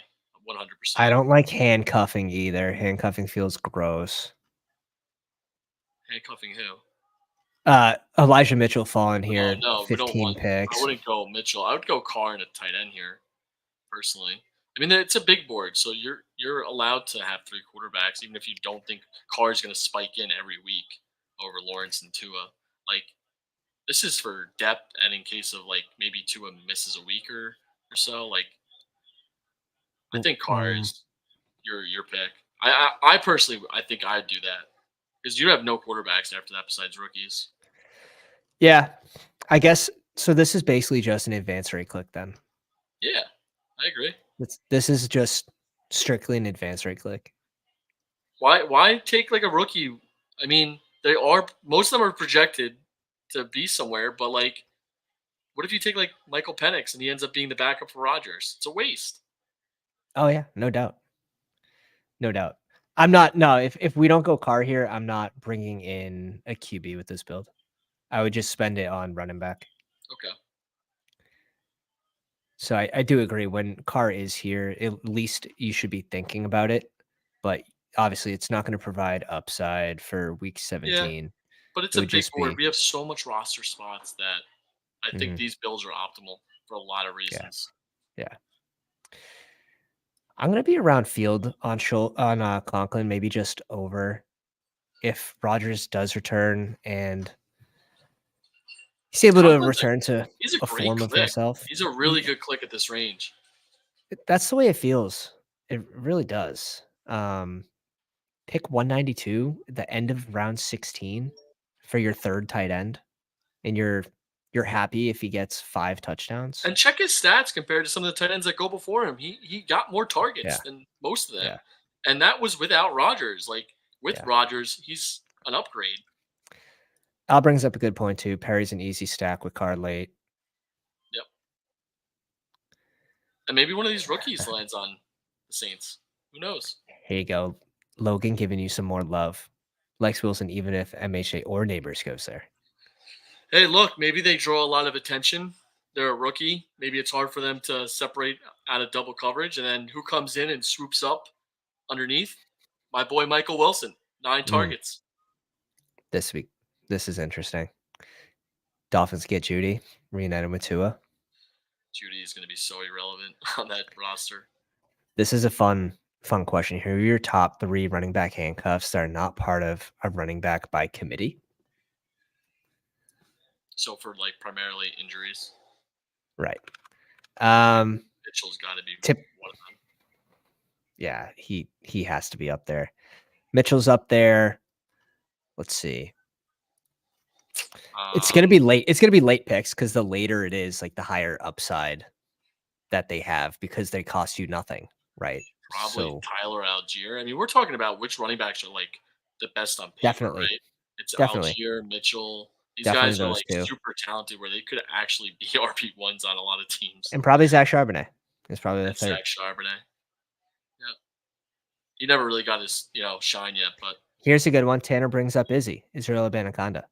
100%. I don't like handcuffing either. Handcuffing feels gross. Handcuffing who? Elijah Mitchell falling Oh here, no, we don't 15 want. I picks. wouldn't go Mitchell. I would go Carr and a tight end here, personally. I mean, it's a big board, so you're allowed to have 3 quarterbacks, even if you don't think Carr is going to spike in every week over Lawrence and Tua. Like this is for depth, and in case of like maybe Tua misses a week or so. Like I think Carr Mm, is your pick. I personally I think I'd do that. Because you have no quarterbacks after that besides rookies. Yeah, I guess so. This is basically just an advanced rate click then. Yeah, I agree. This is just strictly an advanced rate click. Why take like a rookie? I mean, they are most of them are projected to be somewhere, but like, what if you take like Michael Penix and he ends up being the backup for Rodgers? It's a waste. Oh yeah, no doubt. No doubt. I'm not no, if we don't go Carr here, I'm not bringing in a QB with this build. I would just spend it on running back. Okay. So I do agree when Carr is here, at least you should be thinking about it. But obviously it's not going to provide upside for week Yeah, 17. but it's It a would big just board. be We have so much roster spots that I think mhm, these builds are optimal for a lot of yeah. reasons. Yeah. I'm gonna be around field on Conklin, maybe just over if Rogers does return and he's able to Conklin's a return to he's a a great form of click. himself. He's a really good click at this range. That's the way it feels. It really does. Pick 192 at the end of round 16 for your third tight end, and you're happy if he gets 5 touchdowns. And check his stats compared to some of the tight ends that go before him. He got more targets Yeah, than most of them, yeah, and that was without Rodgers. Like with yeah. Rodgers, he's an upgrade. Al brings up a good point too. Perry's an easy stack with Card late. Yep. And maybe one of these rookies lands on the Saints. Who knows? Here you go. Logan giving you some more love. Lex Wilson, even if MHA or Neighbors goes there. Hey, look, maybe they draw a lot of attention. They're a rookie. Maybe it's hard for them to separate out of double coverage. And then who comes in and swoops up underneath? My boy Michael Wilson, 9 Mm, targets. this week. This is interesting. Dolphins get Judy, reunited with Tua. Judy is going to be so irrelevant on that roster. This is a fun question. Who are your top 3 running back handcuffs that are not part of a running back by committee? So for like primarily injuries, Right. Mitchell's got to be Tip. one of them. Yeah, he has to be up there. Mitchell's up there. Let's see. It's gonna be late. It's gonna be late picks because the later it is, like the higher upside that they have because they cost you nothing, right? Probably So Tyler Algier. I mean, we're talking about which running backs are like the best on paper, definitely, right? It's definitely, Algier, Mitchell. These definitely guys are those like two, super talented where they could actually be RB1s on a lot of teams. and probably Zach Charbonnet is probably the And third. Zach Charbonnet. Yeah. He never really got his, shine yet, but Here's a good one. Tanner brings up Israel Abanikanda,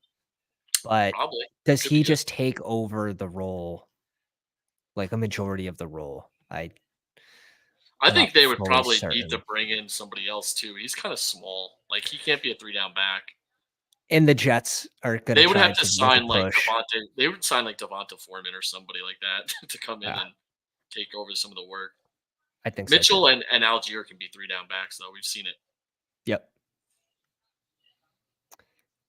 but probably does could be he good. just take over the role, like a majority of the role? I I'm think not they would fully probably need to certain. bring in somebody else too. He's kind of small. Like he can't be a 3-down back. And the Jets are gonna They would try have to to make a sign like push. Devontae. They would sign like Devonta Foreman or somebody like that to come in Yeah, and take over some of the work. I think so too. Mitchell and Algier can be 3-down backs though. We've seen it. Yep.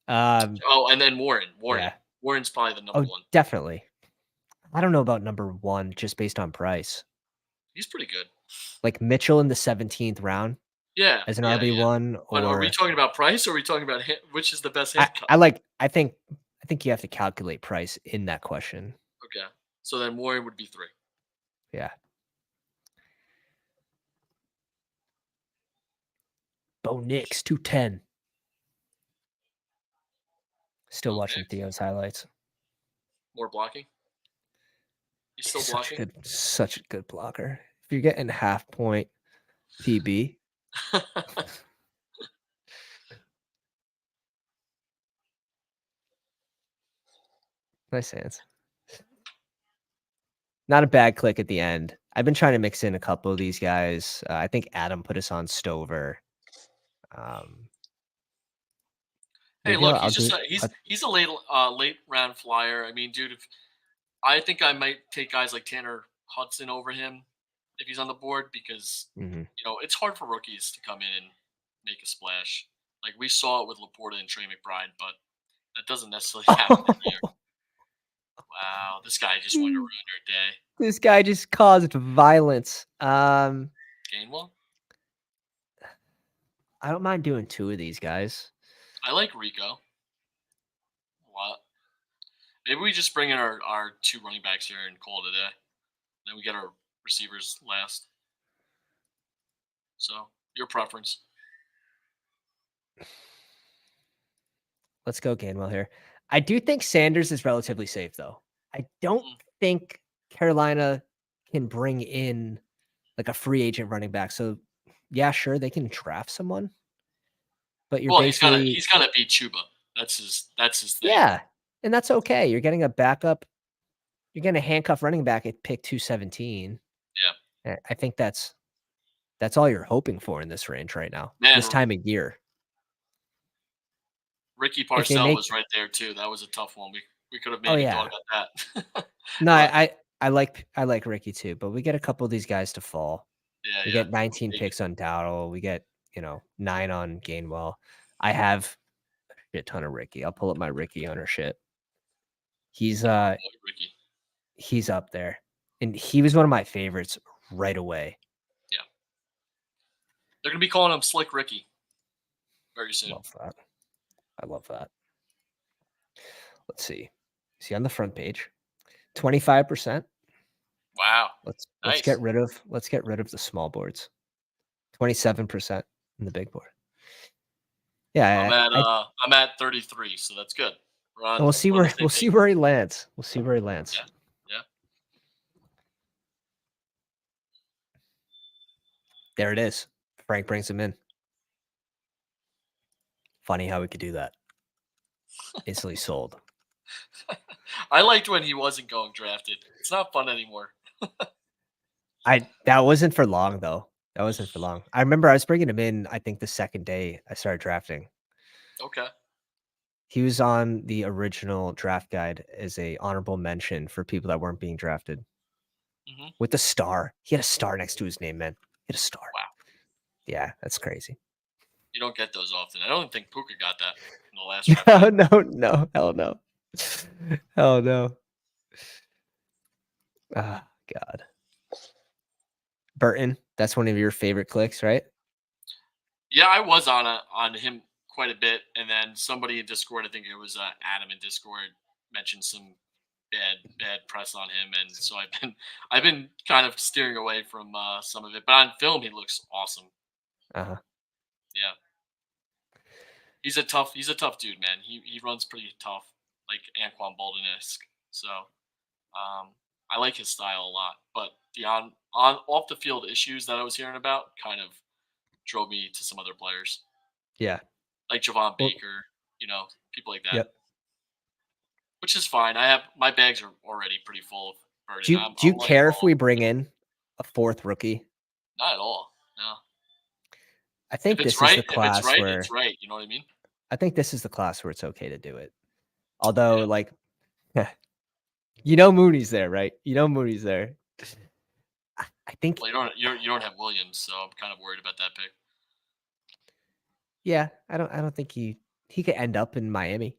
Um, Oh, and then Warren. yeah. Warren's probably the number Oh, one. definitely. I don't know about number 1 just based on price. He's pretty good. Like Mitchell in the 17th round Yeah, as an yeah, yeah. RB1 But are we or talking about price or are we talking about which is the best I handcuff? I like I think you have to calculate price in that question. Okay. So then Warren would be 3. Yeah. Bo Nix 210. Still Bo watching Nix. Theo's highlights. More blocking. He's still Such blocking. a good blocker. If you're getting half point PB, nice hands. Not a bad click at the end. I've been trying to mix in a couple of these guys. I think Adam put us on Stover. Hey, Maybe look, I'll he's do just it. he's a late round flyer. I mean, dude, if I think I might take guys like Tanner Hudson over him if he's on the board because Mhm. it's hard for rookies to come in and make a splash. Like we saw it with Laporta and Trey McBride, but that doesn't necessarily happen here. Wow, this guy just wanted to ruin your day. This guy just caused violence. Gainwell? I don't mind doing 2 of these guys. I like Rico a lot. Maybe we just bring in our 2 running backs here and call it a day. Then we get our receivers last. So, your preference. Let's go Gainwell here. I do think Sanders is relatively safe, though. I don't think Carolina can bring in like a free agent running back. So, yeah, sure, they can draft someone, but you're Well, basically he's gotta beat Chuba. That's his thing. yeah, and that's okay. You're getting a backup. You're getting a handcuff running back at pick 217. Yeah. I think that's all you're hoping for in this range right now, Man, this time of year. Ricky If they Parcell make, was right there too. That was a tough one. We could have oh maybe thought yeah, about that. no, But I like Ricky too, but we get a couple of these guys to fall. yeah, We yeah. get 19 Maybe. picks on Dowdle. We get 9 on Gainwell. I have a shit ton of Ricky. I'll pull up my Ricky ownership. He's Ricky. he's up there, and he was one of my favorites right away. Yeah. They're gonna be calling him Slick Ricky very soon. Love that. I love that. Let's see. Is he on the front page? 25%. Wow. Let's Nice. get rid of the small boards. 27% in the big board. Yeah, I'm at 33, so that's good. we'll see we're on the where same page. he lands. We'll see where he lands. Yeah. Yeah. There it is. Frank brings him in. Funny how we could do that. Instantly sold. I liked when he wasn't going drafted. It's not fun anymore. That wasn't for long though. That wasn't for long. I remember I was bringing him in, I think the second day I started drafting. Okay. He was on the original draft guide as a honorable mention for people that weren't being drafted. Mm-hmm. With the star. He had a star next to his name, man. He had a star. Wow. Yeah, that's crazy. You don't get those often. I don't think Puka got that in the last draft. No. Hell no. Hell no. Ah, God. Burton, that's one of your favorite clicks, right? Yeah, I was on him quite a bit, and then somebody in Discord, I think it was Adam in Discord, mentioned some bad press on him, and so I've been kind of steering away from some of it. But on film, he looks awesome. Uh-huh. Yeah, he's a tough dude, man. He runs pretty tough, like Anquan Bolden-esque. So I like his style a lot. But the on off the field issues that I was hearing about kind of drove me to some other players. Yeah. Like Javon Well, Baker, people like that. yep. Which is fine. I have my bags are already pretty full of Burden. Do you I'm like, care if we bring in a fourth rookie? not at all. No. I think this is the class where it's right. You know what I mean? I think this is the class where it's okay to do it. Although, Yeah. like, Mooney's there, right? Mooney's there. I think. Well, you don't have Williams, so I'm kind of worried about that pick. Yeah, I don't think he could end up in Miami.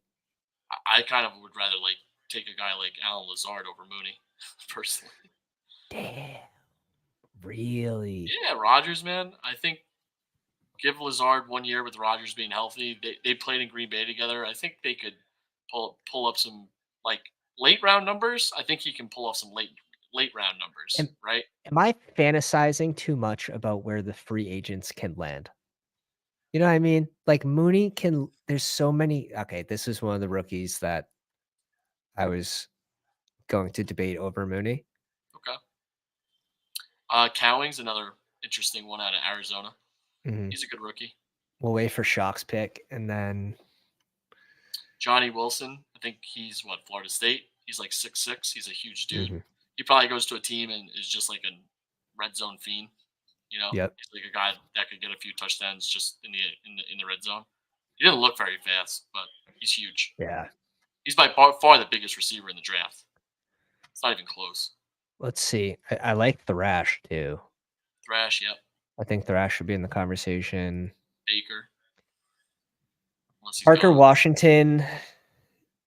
I kind of would rather like take a guy like Alan Lazard over Mooney, personally. Damn. Really? Yeah, Rodgers, man. I think give Lazard 1 year with Rodgers being healthy. They played in Green Bay together. I think they could pull up some like late round numbers. I think he can pull off some late round numbers, right? Am I fantasizing too much about where the free agents can land? You know what I mean? Like Mooney there's so many. Okay, this is one of the rookies that I was going to debate over Mooney. Okay. Cowing's another interesting one out of Arizona. Mm-hmm. He's a good rookie. We'll wait for Shock's pick, and then Johnny Wilson. I think he's Florida State. He's like 6'6". He's a huge dude. Mm-hmm. He probably goes to a team and is just like a red zone fiend. Yep. He's like a guy that could get a few touchdowns just in the red zone. He didn't look very fast, but he's huge. Yeah. He's by far the biggest receiver in the draft. It's not even close. Let's see. I like Thrash too. Thrash, yep. I think Thrash should be in the conversation. Baker. Parker Washington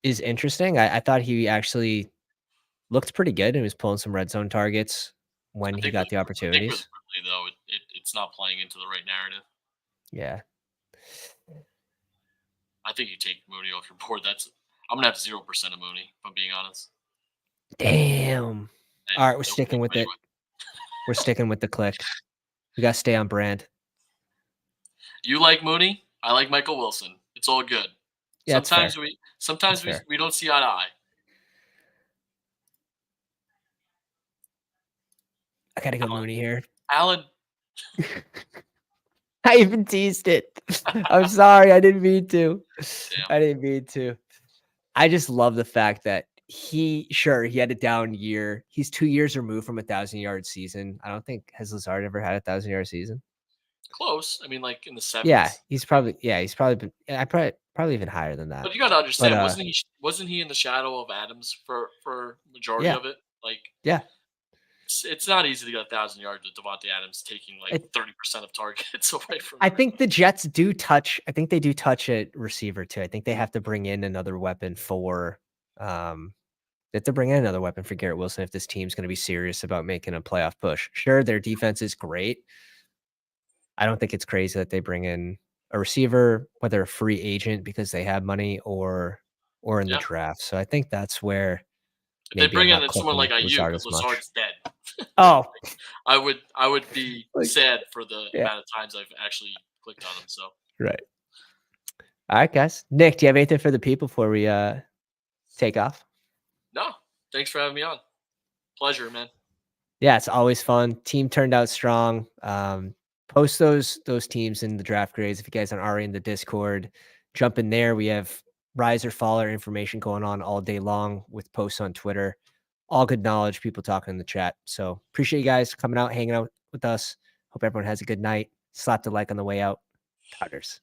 is interesting. I thought he actually looked pretty good and he was pulling some red zone targets when he got the opportunities. I think with Ridley, though, it's not playing into the right narrative. Yeah. I think you take Mooney off your board. I'm gonna have 0% of Mooney, if I'm being honest. Damn. All right, we're Don't sticking pick with him it. We're sticking with the click. We gotta stay on brand. You like Mooney. I like Michael Wilson. It's all good. Yeah, that's fair. Sometimes we don't see eye to eye. I gotta go Mooney here. Alan. I even teased it. I'm sorry. I didn't mean to. Damn. I didn't mean to. I just love the fact that he had a down year. He's 2 years removed from a 1,000-yard season. I don't think has Lazard ever had a 1,000-yard season. Close. I mean, like in the 70s. Yeah, he's probably been probably even higher than that. But you got to understand, But, wasn't he in the shadow of Adams for majority Yeah. of it? Like, yeah. It's not easy to get 1,000 yards with Devontae Adams taking like 30% of targets away from. I think the Jets do touch. I think they do touch a receiver too. I think they have to bring in another weapon for. They have to bring in another weapon for Garrett Wilson if this team's going to be serious about making a playoff push. Sure, their defense is great. I don't think it's crazy that they bring in a receiver, whether a free agent because they have money or in the draft. So I think that's where if they bring in someone like Ayuk, Lazard's dead. Oh, I would be sad for the amount of times I've actually clicked on him. So right. All right, guys. Nick, do you have anything for the people before we take off? No, thanks for having me on. Pleasure, man. Yeah, it's always fun. Team turned out strong. Post those teams in the draft grades. If you guys aren't already in the Discord, jump in there. We have rise or faller information going on all day long with posts on Twitter. All good knowledge, people talking in the chat. So appreciate you guys coming out, hanging out with us. Hope everyone has a good night. Slap the like on the way out. Totters.